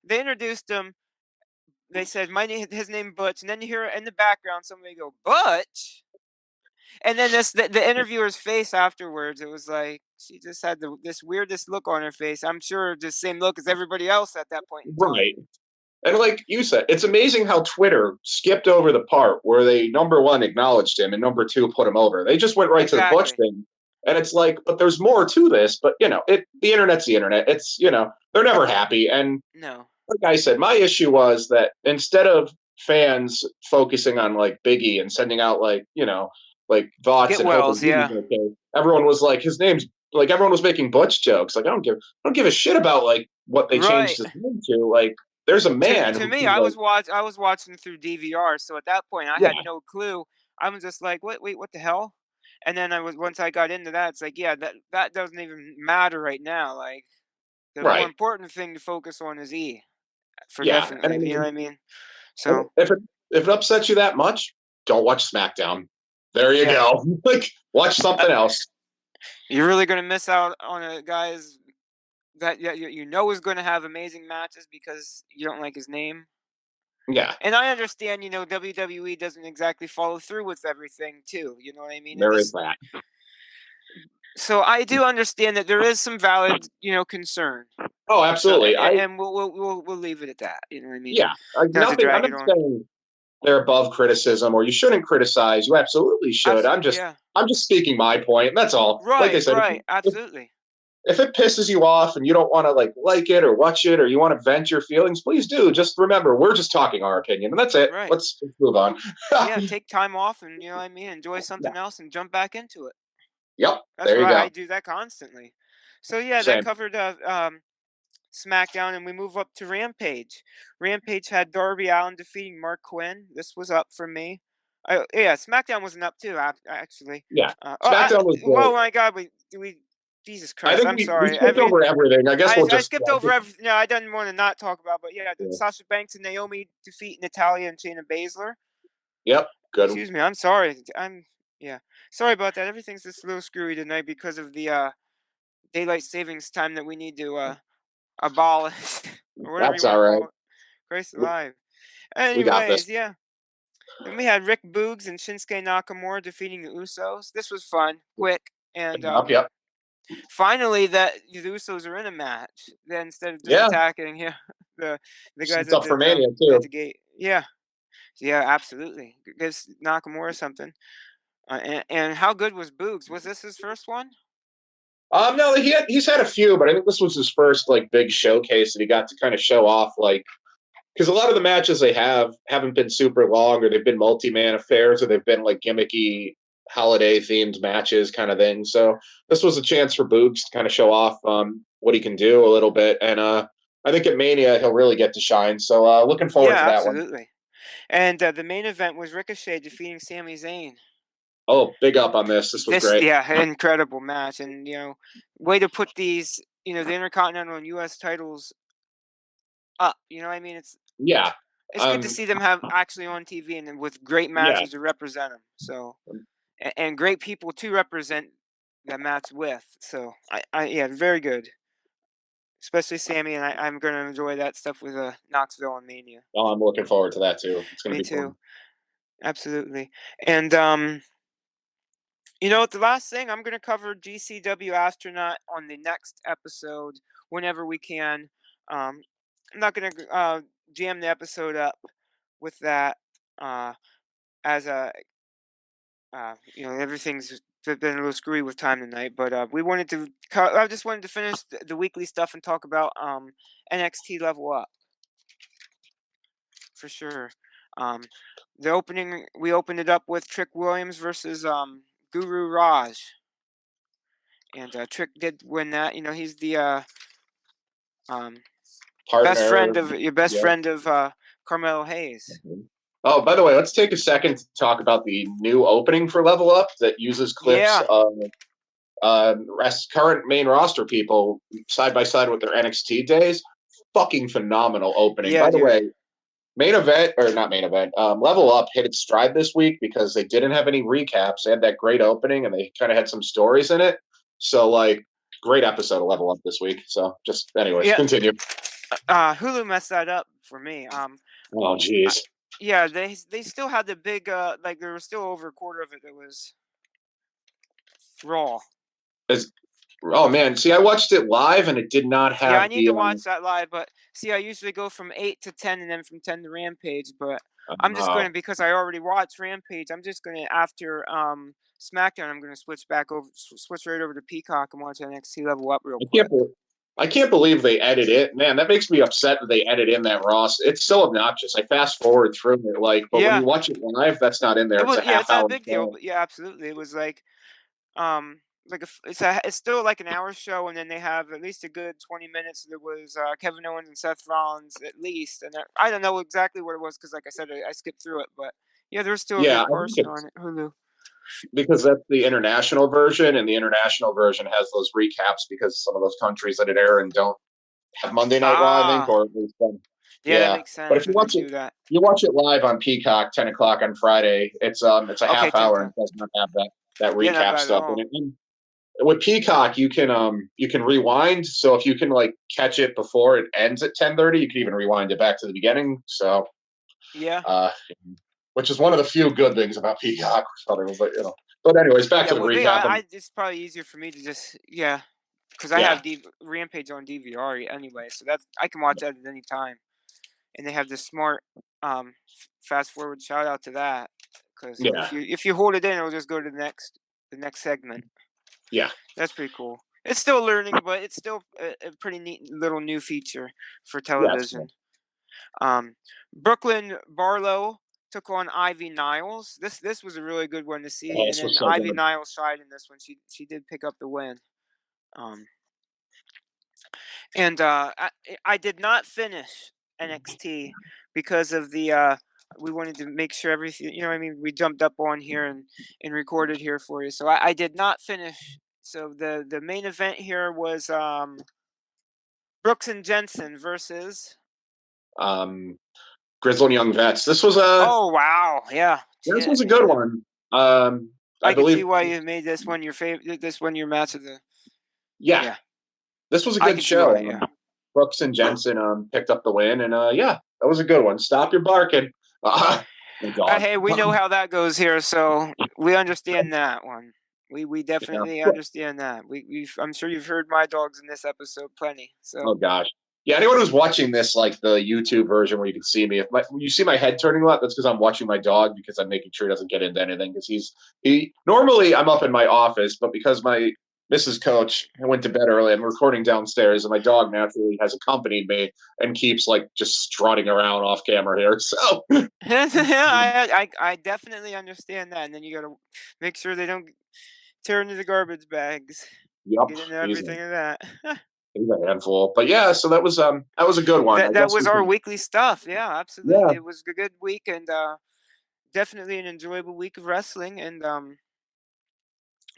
they introduced him. They said his name Butch, and then you hear in the background somebody go Butch, and then the interviewer's face afterwards. It was like she just had this weirdest look on her face. I'm sure the same look as everybody else at that point in time. Right. And like you said, it's amazing how Twitter skipped over the part where they, number one, acknowledged him, and number two, put him over. They just went right to the Butch thing. And it's like, but there's more to this. But, the internet's the internet. It's, they're never happy. And no. Like I said, my issue was that instead of fans focusing on like Biggie and sending out like thoughts Get and Wells, yeah. Okay, everyone was like his name's like everyone was making Butch jokes. Like I don't give a shit about like what they changed his name to. Like there's a man. To me, I was watching through DVR, so at that point I had no clue. I was just like, wait, what the hell? And then once I got into that, it's like, yeah, that doesn't even matter right now. Like the more important thing to focus on is E. For definitely, and you know what I mean? So if it upsets you that much, don't watch SmackDown. There you go. Like watch something else. You're really gonna miss out on a guy's that is going to have amazing matches because you don't like his name. Yeah, and I understand. WWE doesn't exactly follow through with everything too. You know what I mean? There is that. So I do understand that there is some valid, concern. Oh, absolutely. So, and we'll leave it at that. You know what I mean? Yeah, nothing. I'm not saying they're above criticism or you shouldn't criticize. You absolutely should. I'm just speaking my point. That's all. Right. Like I said, right. Absolutely. If it pisses you off and you don't want to like it or watch it or you want to vent your feelings, please do. Just remember, we're just talking our opinion, and that's it. Right. Let's move on. Take time off and enjoy something else and jump back into it. Yep. That's there you why go. I do that constantly. So that covered SmackDown, and we move up to Rampage. Rampage had Darby Allin defeating Mark Quinn. This was up for me. SmackDown wasn't up too, actually. Yeah, SmackDown was. Oh my God, Jesus Christ! I'm sorry. We skipped over everything. I guess I skipped over everything. No, I didn't want to not talk about, but Sasha Banks and Naomi defeat Natalya and Shayna Baszler. Yep. Good. Excuse me. I'm sorry. Sorry about that. Everything's just a little screwy tonight because of the daylight savings time that we need to abolish. Or whatever That's you all right. call it. Christ alive. Anyways, we got this. Yeah. And we had Rick Boogs and Shinsuke Nakamura defeating the Usos. This was fun, quick, and yep. Finally, that the Usos are in a match. Then instead of just attacking the guys it's up for Mania too. at the gate. Yeah, absolutely. Gives Nakamura something. And how good was Boogs? Was this his first one? No, he's had a few, but I think this was his first big showcase that he got to kind of show off, because a lot of the matches they haven't been super long, or they've been multi-man affairs, or they've been gimmicky holiday themed matches kind of thing. So this was a chance for Boogs to kind of show off what he can do a little bit, and I think at Mania he'll really get to shine. So looking forward to that one. Absolutely. And the main event was Ricochet defeating Sami Zayn. Oh, big up on this. This was great. Yeah, incredible match. And, way to put these, the Intercontinental and U.S. titles up. You know what I mean? It's good to see them have actually on TV and with great matches to represent them. So, and great people to represent match with. So yeah, very good. Especially Sami, and I'm gonna enjoy that stuff with Knoxville and Mania. Oh, I'm looking forward to that too. It's gonna Me be too, fun. absolutely. And the last thing I'm gonna cover GCW Astronaut on the next episode whenever we can. I'm not gonna jam the episode up with that as a everything's been a little screwy with time tonight, but we wanted to. I just wanted to finish the weekly stuff and talk about NXT Level Up for sure. Um, we opened it up with Trick Williams versus Guru Raj, and Trick did win that. He's the um, best friend Partner. of your best Yeah. friend of Carmelo Hayes. Oh, by the way, let's take a second to talk about the new opening for Level Up that uses clips Yeah. of current main roster people side by side with their NXT days. Fucking phenomenal opening. Yeah, By the dude. way, main event, or not main event, Level Up hit its stride this week because they didn't have any recaps. They had that great opening and they kind of had some stories in it. So, great episode of Level Up this week. So, just, anyways, Yeah. continue. Hulu messed that up for me. Oh, jeez. Yeah, they still had the big there was still over a quarter of it that was Raw. Oh man, see, I watched it live and it did not have. Yeah, I need to watch that live, but see, I usually go from 8 to 10 and then from 10 to Rampage, but I'm just going to, because I already watched Rampage, I'm just going to, after SmackDown, I'm going to switch right over to Peacock and watch NXT Level Up real quick. I can't believe they edit it. Man, that makes me upset that they edit in that Ross. It's so obnoxious. I fast forward through it, but when you watch it live, that's not in there. It's it's not a big deal, but yeah, absolutely. It was it's still like an hour show, and then they have at least a good 20 minutes. There was Kevin Owens and Seth Rollins at least, and I don't know exactly what it was because, like I said, I skipped through it. But yeah, there's still a good person on it. Hulu. Because that's the international version, and the international version has those recaps because some of those countries that it air and don't have Monday Night Raw, I think, or at least that makes sense. But if you watch it live on Peacock, 10 o'clock on Friday, it's a half hour and it does not have that recap stuff in it. And with Peacock, you can rewind. So if you can catch it before it ends at 10:30, you can even rewind it back to the beginning. So which is one of the few good things about Peacock. But anyways, back to the recap. It's probably easier for me to just because I have Rampage on DVR anyway, so I can watch that at any time. And they have the smart fast forward. Shout out to that, because if you hold it in, it'll just go to the next segment. Yeah, that's pretty cool. It's still learning, but it's still a pretty neat little new feature for television. Brooklyn Barlow took on Ivy Niles. This was a really good one to see, and then Ivy Niles shied in this one. She did pick up the win. And I did not finish NXT because of the we wanted to make sure everything, we jumped up on here and recorded here for you. So I did not finish. So the main event here was Brooks and Jensen versus Grizzled Young Vets. This was oh wow, yeah. This was a good one. I can see why you made this one your favorite. This one your match of the. Yeah. This was a good show. Brooks and Jensen picked up the win, and that was a good one. Stop your barking. Hey, we know how that goes here, so we understand that one. We definitely understand that. I'm sure you've heard my dogs in this episode plenty. So. Oh gosh. Yeah, anyone who's watching this, the YouTube version where you can see me, if you see my head turning a lot, that's because I'm watching my dog because I'm making sure he doesn't get into anything. Because normally I'm up in my office, but because my Mrs. Coach went to bed early, I'm recording downstairs, and my dog naturally has accompanied me and keeps just strutting around off camera here. So I definitely understand that, and then you got to make sure they don't tear into the garbage bags. Yep, get into everything of that. He's a handful, but yeah. So that was a good one. That was our weekly stuff. Yeah, absolutely. Yeah. It was a good week, and definitely an enjoyable week of wrestling. And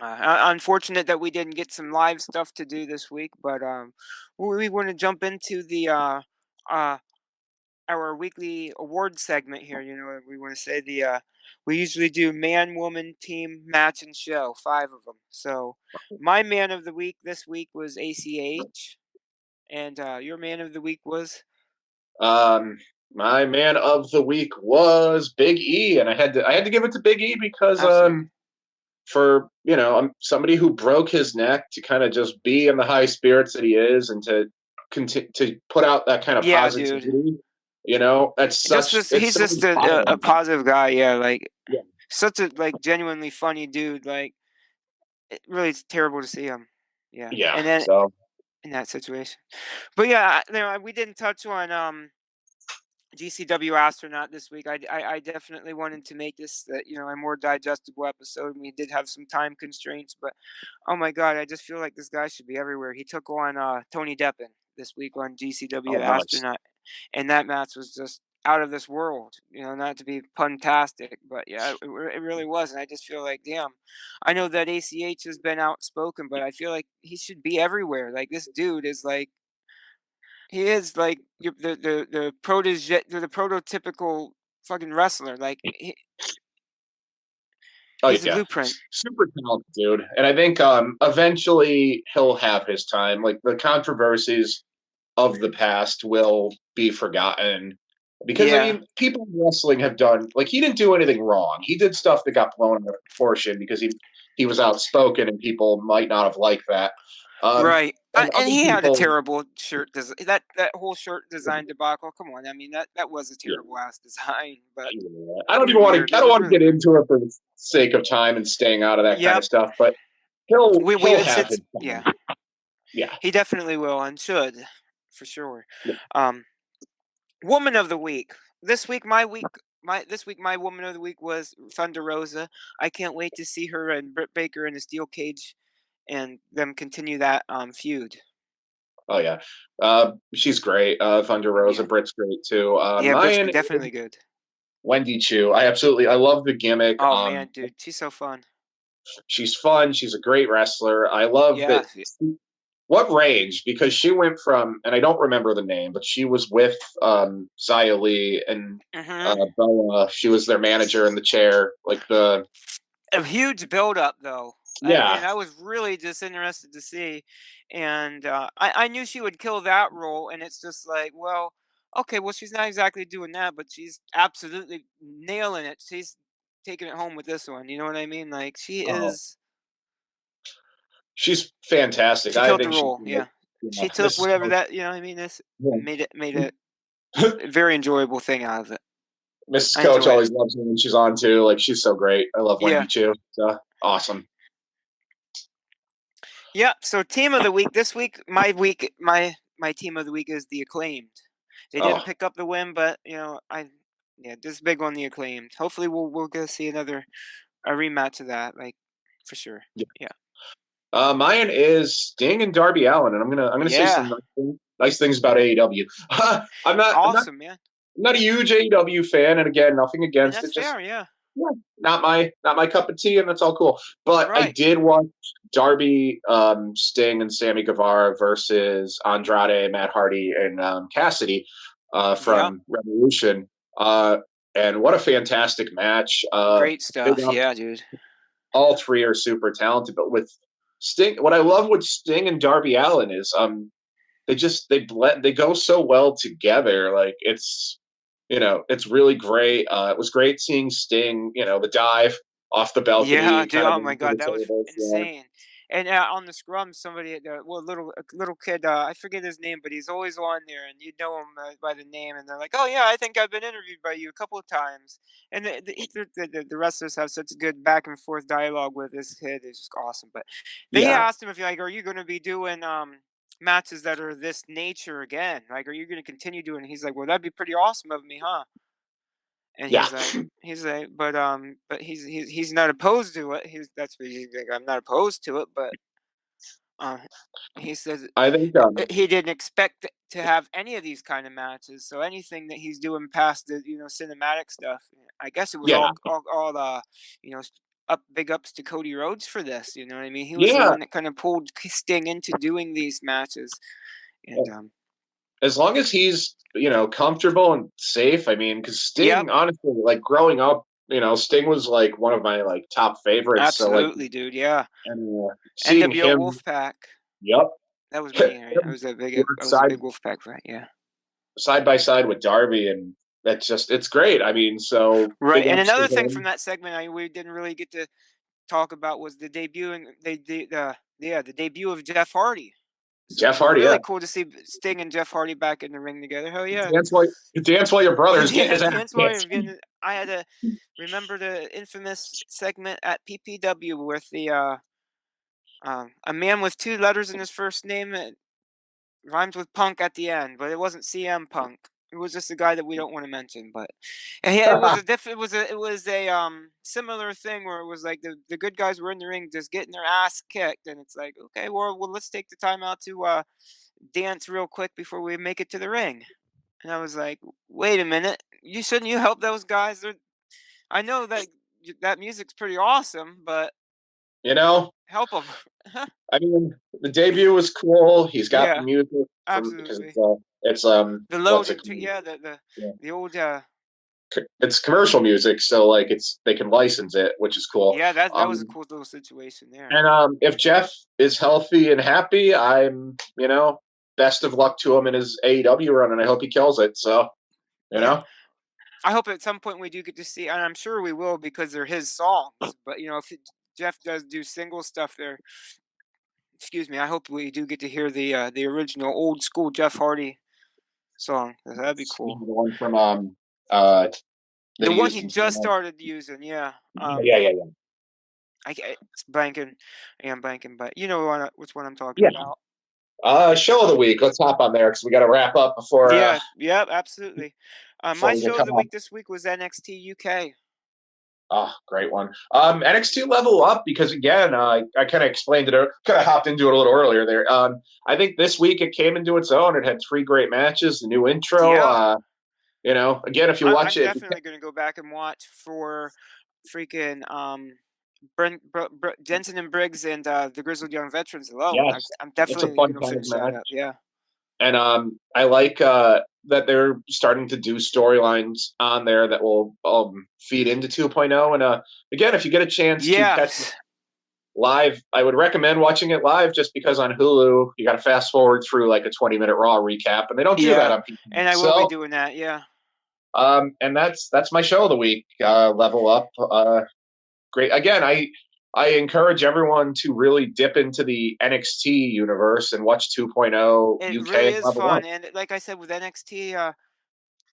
unfortunate that we didn't get some live stuff to do this week, but we want to jump into the our weekly award segment here. We want to say we usually do man, woman, team, match, and show, 5 of them. So my man of the week this week was ACH, and your man of the week was. Um, my man of the week was Big E, and I had to give it to Big E because Absolutely. for I'm somebody who broke his neck to kind of just be in the high spirits that he is, and to put out that kind of Yeah, dude. positivity. That's it's He's so just a inspiring. positive guy. Yeah, like Yeah, such a genuinely funny dude. Like it really is terrible to see him. Yeah, yeah. and then So in that situation. But yeah, we didn't touch on GCW Astronaut this week. I definitely wanted to make this a more digestible episode. We did have some time constraints, but oh my god, I just feel like this guy should be everywhere. He took on Tony Deppen this week on GCW nice. Astronaut, and that match was just out of this world. Not to be puntastic, but yeah, it really was. And I just feel like, damn, I know that ACH has been outspoken, but I feel like he should be everywhere. Like this dude is like he is like the protege, the prototypical fucking wrestler. Like Oh he's the yeah, blueprint. super talented dude, and I think eventually he'll have his time. Like the controversies of the past will be forgotten because Yeah. people in wrestling have done, like, he didn't do anything wrong. He did stuff that got blown out of proportion because he was outspoken and people might not have liked that. Right. And And other he had a people, terrible shirt design. That whole shirt design debacle. Come on, I mean that was a yeah, terrible ass design, but I it don't was even want weird. to. I It don't was want to really get weird. into it for the sake of time and staying out of that kind of Yep. stuff. But he'll We he'll it's have his yeah. time. Yeah. He definitely will and should, for sure. Um, Woman of the week. This week my woman of the week was Thunder Rosa. I can't wait to see her and Britt Baker in a steel cage and them continue that feud. Oh yeah, she's great. Thunder Rosa, Yeah. Britt's great too. Yeah, Britt's Mine is definitely good. Wendy Chu. I love the gimmick. Oh man, dude, she's so fun. She's fun. She's a great wrestler. I love Yeah. that. What range? Because she went from, and I don't remember the name, but she was with Xia Li and Mhm. Bella. She was their manager in the chair, like the A huge build up though. yeah. And I was really just interested to see, and I knew she would kill that role, and it's just like, well, okay, well she's not exactly doing that, but she's absolutely nailing it. She's taking it home with this one. You know what I mean? Like Oh, she's fantastic. she I killed the think she's role. great. Yeah, Yeah, she took whatever that you know what I mean. This made it a very enjoyable thing out of it. Mrs. I Coach enjoy it. always loves her when she's on too. Like, she's so great. I love Yeah. Wendy Chu. So awesome. Yeah. So team of the week this week, my team of the week is the Acclaimed. They didn't Oh, pick up the win, but this is big on the Acclaimed. Hopefully, we'll get to see a rematch of that, like for sure. yeah. Yeah. Mine is Sting and Darby Allin, and I'm gonna say Yeah. some nice things about AEW. Awesome, man. I'm not a huge AEW fan, and again, nothing And against that's it. Just fair. Yeah. yeah, not my cup of tea, and that's all cool. But I Right. did watch Darby, Sting, and Sammy Guevara versus Andrade, Matt Hardy, and Cassidy Yeah. from Revolution. And what a fantastic match! Great Big stuff. up, Yeah, dude. all three are super talented, but with Sting, what I love with Sting and Darby Allin is they blend, they go so well together. Like, it's really great. It was great seeing Sting, the dive off the Yeah, balcony, dude. kind of Oh my into God, the that was tables. Yeah. insane. And on the scrum, somebody, a little kid, I forget his name, but he's always on there, and you know him by the name, and they're like, "Oh yeah, I think I've been interviewed by you a couple of times." And the wrestlers have such good back and forth dialogue with this kid; it's just awesome. But they Yeah. asked him if like, "Are you going to be doing matches that are this nature again? Like, are you going to continue doing?" He's like, "Well, that'd be pretty awesome of me, huh?" And Yeah. he's like, but he's not opposed to it. That's what he's like. I'm not opposed to it, but uh, he says I think, he didn't expect to have any of these kind of matches. So anything that he's doing past the cinematic stuff, I guess it was yeah. all you know big ups to Cody Rhodes for this. You know what I mean? He was the Yeah. one that kind of pulled Sting into doing these matches, and as long as he's, comfortable and safe. I mean, because Sting, honestly, like growing up, Sting was like one of my like top favorites. Absolutely, so, dude. Yeah. and seeing NWO him, Wolfpack. yep, That was me. I was a big Wolfpack fan. Yeah. Side by side with Darby, and it's great. I mean, so right. big And ups another to thing him. from that segment we didn't really get to talk about was the debut of Jeff Hardy. So Jeff it was Hardy, really yeah. cool to see Sting and Jeff Hardy back in the ring together. Hell yeah. Dance while your brother's getting his ass Dance while kicked. you're getting. I had to remember the infamous segment at PPW with the a man with 2 letters in his first name that rhymes with punk at the end, but it wasn't CM Punk. It was just a guy that we don't want to mention, but it was a similar thing where it was like the good guys were in the ring just getting their ass kicked, and it's like, okay, well let's take the time out to dance real quick before we make it to the ring. And I was like, wait a minute, shouldn't you help those guys? I know that music's pretty awesome, but help them. I mean, the debut was cool. He's got the Yeah, music because absolutely. it's The what's load it into called? the old It's commercial music, so like they can license it, which is cool. yeah, that was a cool little situation there. And if Jeff is healthy and happy, I'm best of luck to him in his AEW run, and I hope he kills it. So I hope at some point we do get to see, and I'm sure we will because they're his songs. But if Jeff does do single stuff there, excuse me, I hope we do get to hear the original old school Jeff Hardy song. That'd be cool. The one from the one he just started using, yeah. Yeah. It's blanking. I'm blanking, but you know which one I'm talking about. Show of the week. Let's hop on there because we got to wrap up before. Yeah, absolutely. My show of the week this week was NXT UK. Oh, great one. NXT Level Up, because again, I kind of explained it, kind of hopped into it a little earlier there. I think this week it came into its own. It had 3 great matches, the new intro. Again, if you watch I'm it, definitely going to go back and watch for freaking Jensen and Briggs and the Grizzled Young Veterans alone. Yes, I'm definitely going to finish that up. Yeah. And I like that they're starting to do storylines on there that will feed into 2.0. And again, if you get a chance to catch it live, I would recommend watching it live just because on Hulu, you got to fast forward through like a 20-minute Raw recap, and they don't do that on people. And I will be doing that, yeah. And that's my show of the week, Level Up. Great. Again, I encourage everyone to really dip into the NXT universe and watch 2.0 It UK. really is fun, and like I said, with NXT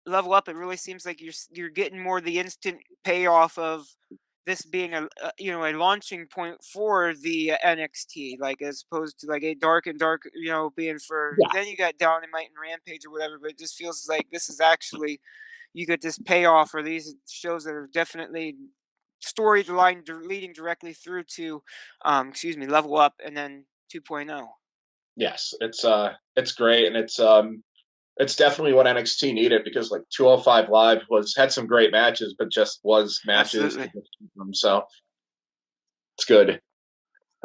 Level Up, it really seems like you're getting more the instant payoff of this being a launching point for the NXT, like as opposed to like a dark being for. Then you got Dynamite and Rampage or whatever, but it just feels like this is actually you get this payoff for these shows that are definitely storyline leading directly through to Level Up and then 2.0. Yes, it's great, and it's definitely what NXT needed, because like 205 Live had some great matches, but just was matches. So it's good.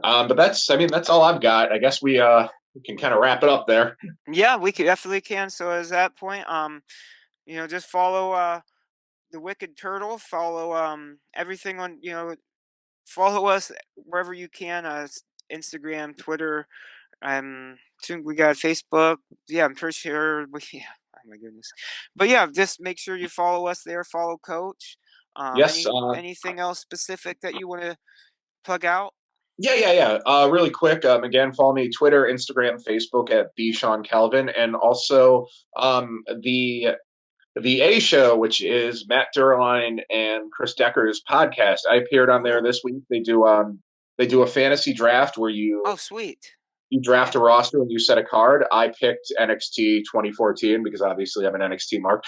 But that's all I've got. I guess we can kind of wrap it up there. Yeah, we definitely can. So at that point, just follow the Wicked Turtle, follow everything on, follow us wherever you can, Instagram, Twitter, we got Facebook. Yeah, I'm pretty sure oh my goodness. But yeah, just make sure you follow us there, follow Coach. Yes. Anything else specific that you want to plug out? Yeah. Really quick. Again, follow me Twitter, Instagram, Facebook at @BSeanCalvin, and also the A Show, which is Matt Durline and Chris Decker's podcast. I appeared on there this week. They do a fantasy draft where you you draft a roster and you set a card. I picked NXT 2014 because obviously I'm an NXT mark.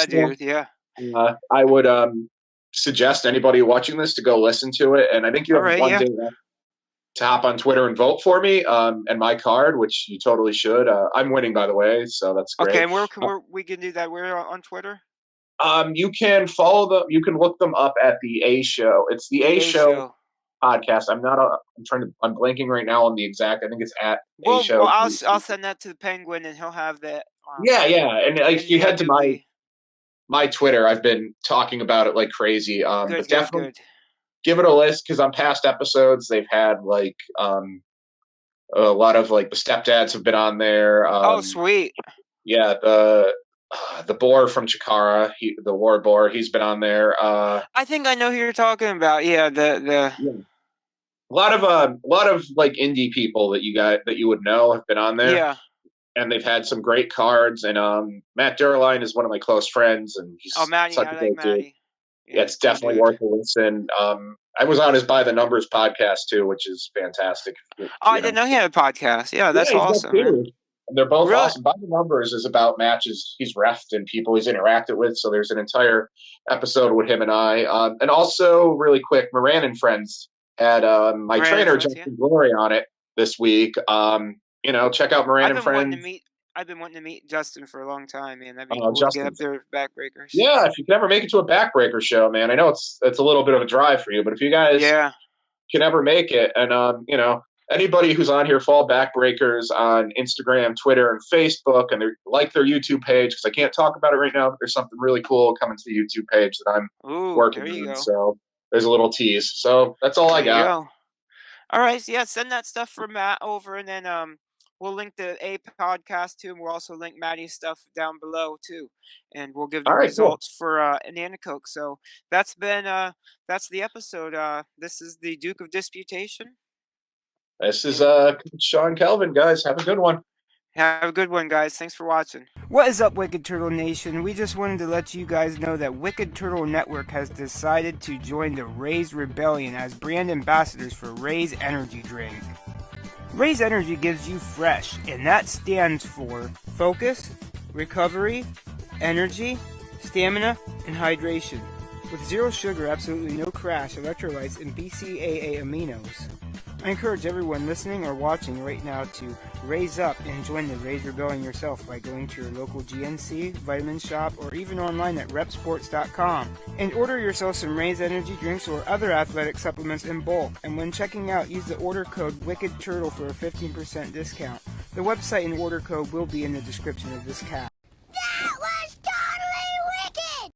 Dude, yeah. I would suggest anybody watching this to go listen to it, and I think you have one day left to hop on Twitter and vote for me and my card, which you totally should. I'm winning, by the way, so that's great. Okay, and where we can do that? Where on Twitter? You can follow them. You can look them up at the A Show. It's the A Show podcast. I'm blanking right now on the exact. I think it's at A Show. Well, I'll send that to the Penguin, and he'll have that Yeah, and And you head to to be my Twitter. I've been talking about it like crazy. But definitely good. give it a list because on past episodes they've had like a lot of like the stepdads have been on there. Oh, sweet. Yeah, the boar from Chikara, the war boar, he's been on there. I think I know who you're talking about. Yeah, Yeah. A lot of like indie people that you would know have been on there, yeah. and they've had some great cards. And Matt Durline is one of my close friends, and Oh, he's Maddie, such I a like great dude. Maddie. Yeah, Yeah, it's cool definitely dude. worth a listen. I was on his By the Numbers podcast too, which is fantastic. Oh, I didn't know he had a podcast. Yeah, Yeah, that's he's got awesome, man. two. And they're both Really? awesome. By the Numbers is about matches he's refed and people he's interacted with. So there's an entire episode with him and I. And also, really quick, Moran and Friends had my Moran and trainer, Friends, yeah. Justin Glory, on it this week. Check out Moran and Friends. I've been wanting to meet Justin for a long time, man. That'd be cool to get up Justin's. there with backbreakers. Yeah, if you can ever make it to a backbreaker show, man. I know it's a little bit of a drive for you, but if you guys can ever make it, and anybody who's on here, follow Backbreakers on Instagram, Twitter, and Facebook, and like their YouTube page, because I can't talk about it right now, but there's something really cool coming to the YouTube page that I'm working on. Go. So there's a little tease. So that's all I got. You go. All right, so yeah, send that stuff for Matt over, and then we'll link the A podcast too, and we'll also link Maddie's stuff down below too, and we'll give the results for Nanticoke. So that's the episode. This is the Duke of Disputation. This is Sean Kelvin, guys. Have a good one. Have a good one, guys. Thanks for watching. What is up, Wicked Turtle Nation? We just wanted to let you guys know that Wicked Turtle Network has decided to join the Raise Rebellion as brand ambassadors for Raise Energy Drink. Raise Energy gives you fresh, and that stands for focus, recovery, energy, stamina, and hydration. With zero sugar, absolutely no crash, electrolytes, and BCAA aminos. I encourage everyone listening or watching right now to raise up and join the Raise Rebellion yourself by going to your local GNC, vitamin shop, or even online at repsports.com and order yourself some Raise energy drinks or other athletic supplements in bulk. And when checking out, use the order code WickedTurtle for a 15% discount. The website and order code will be in the description of this cast.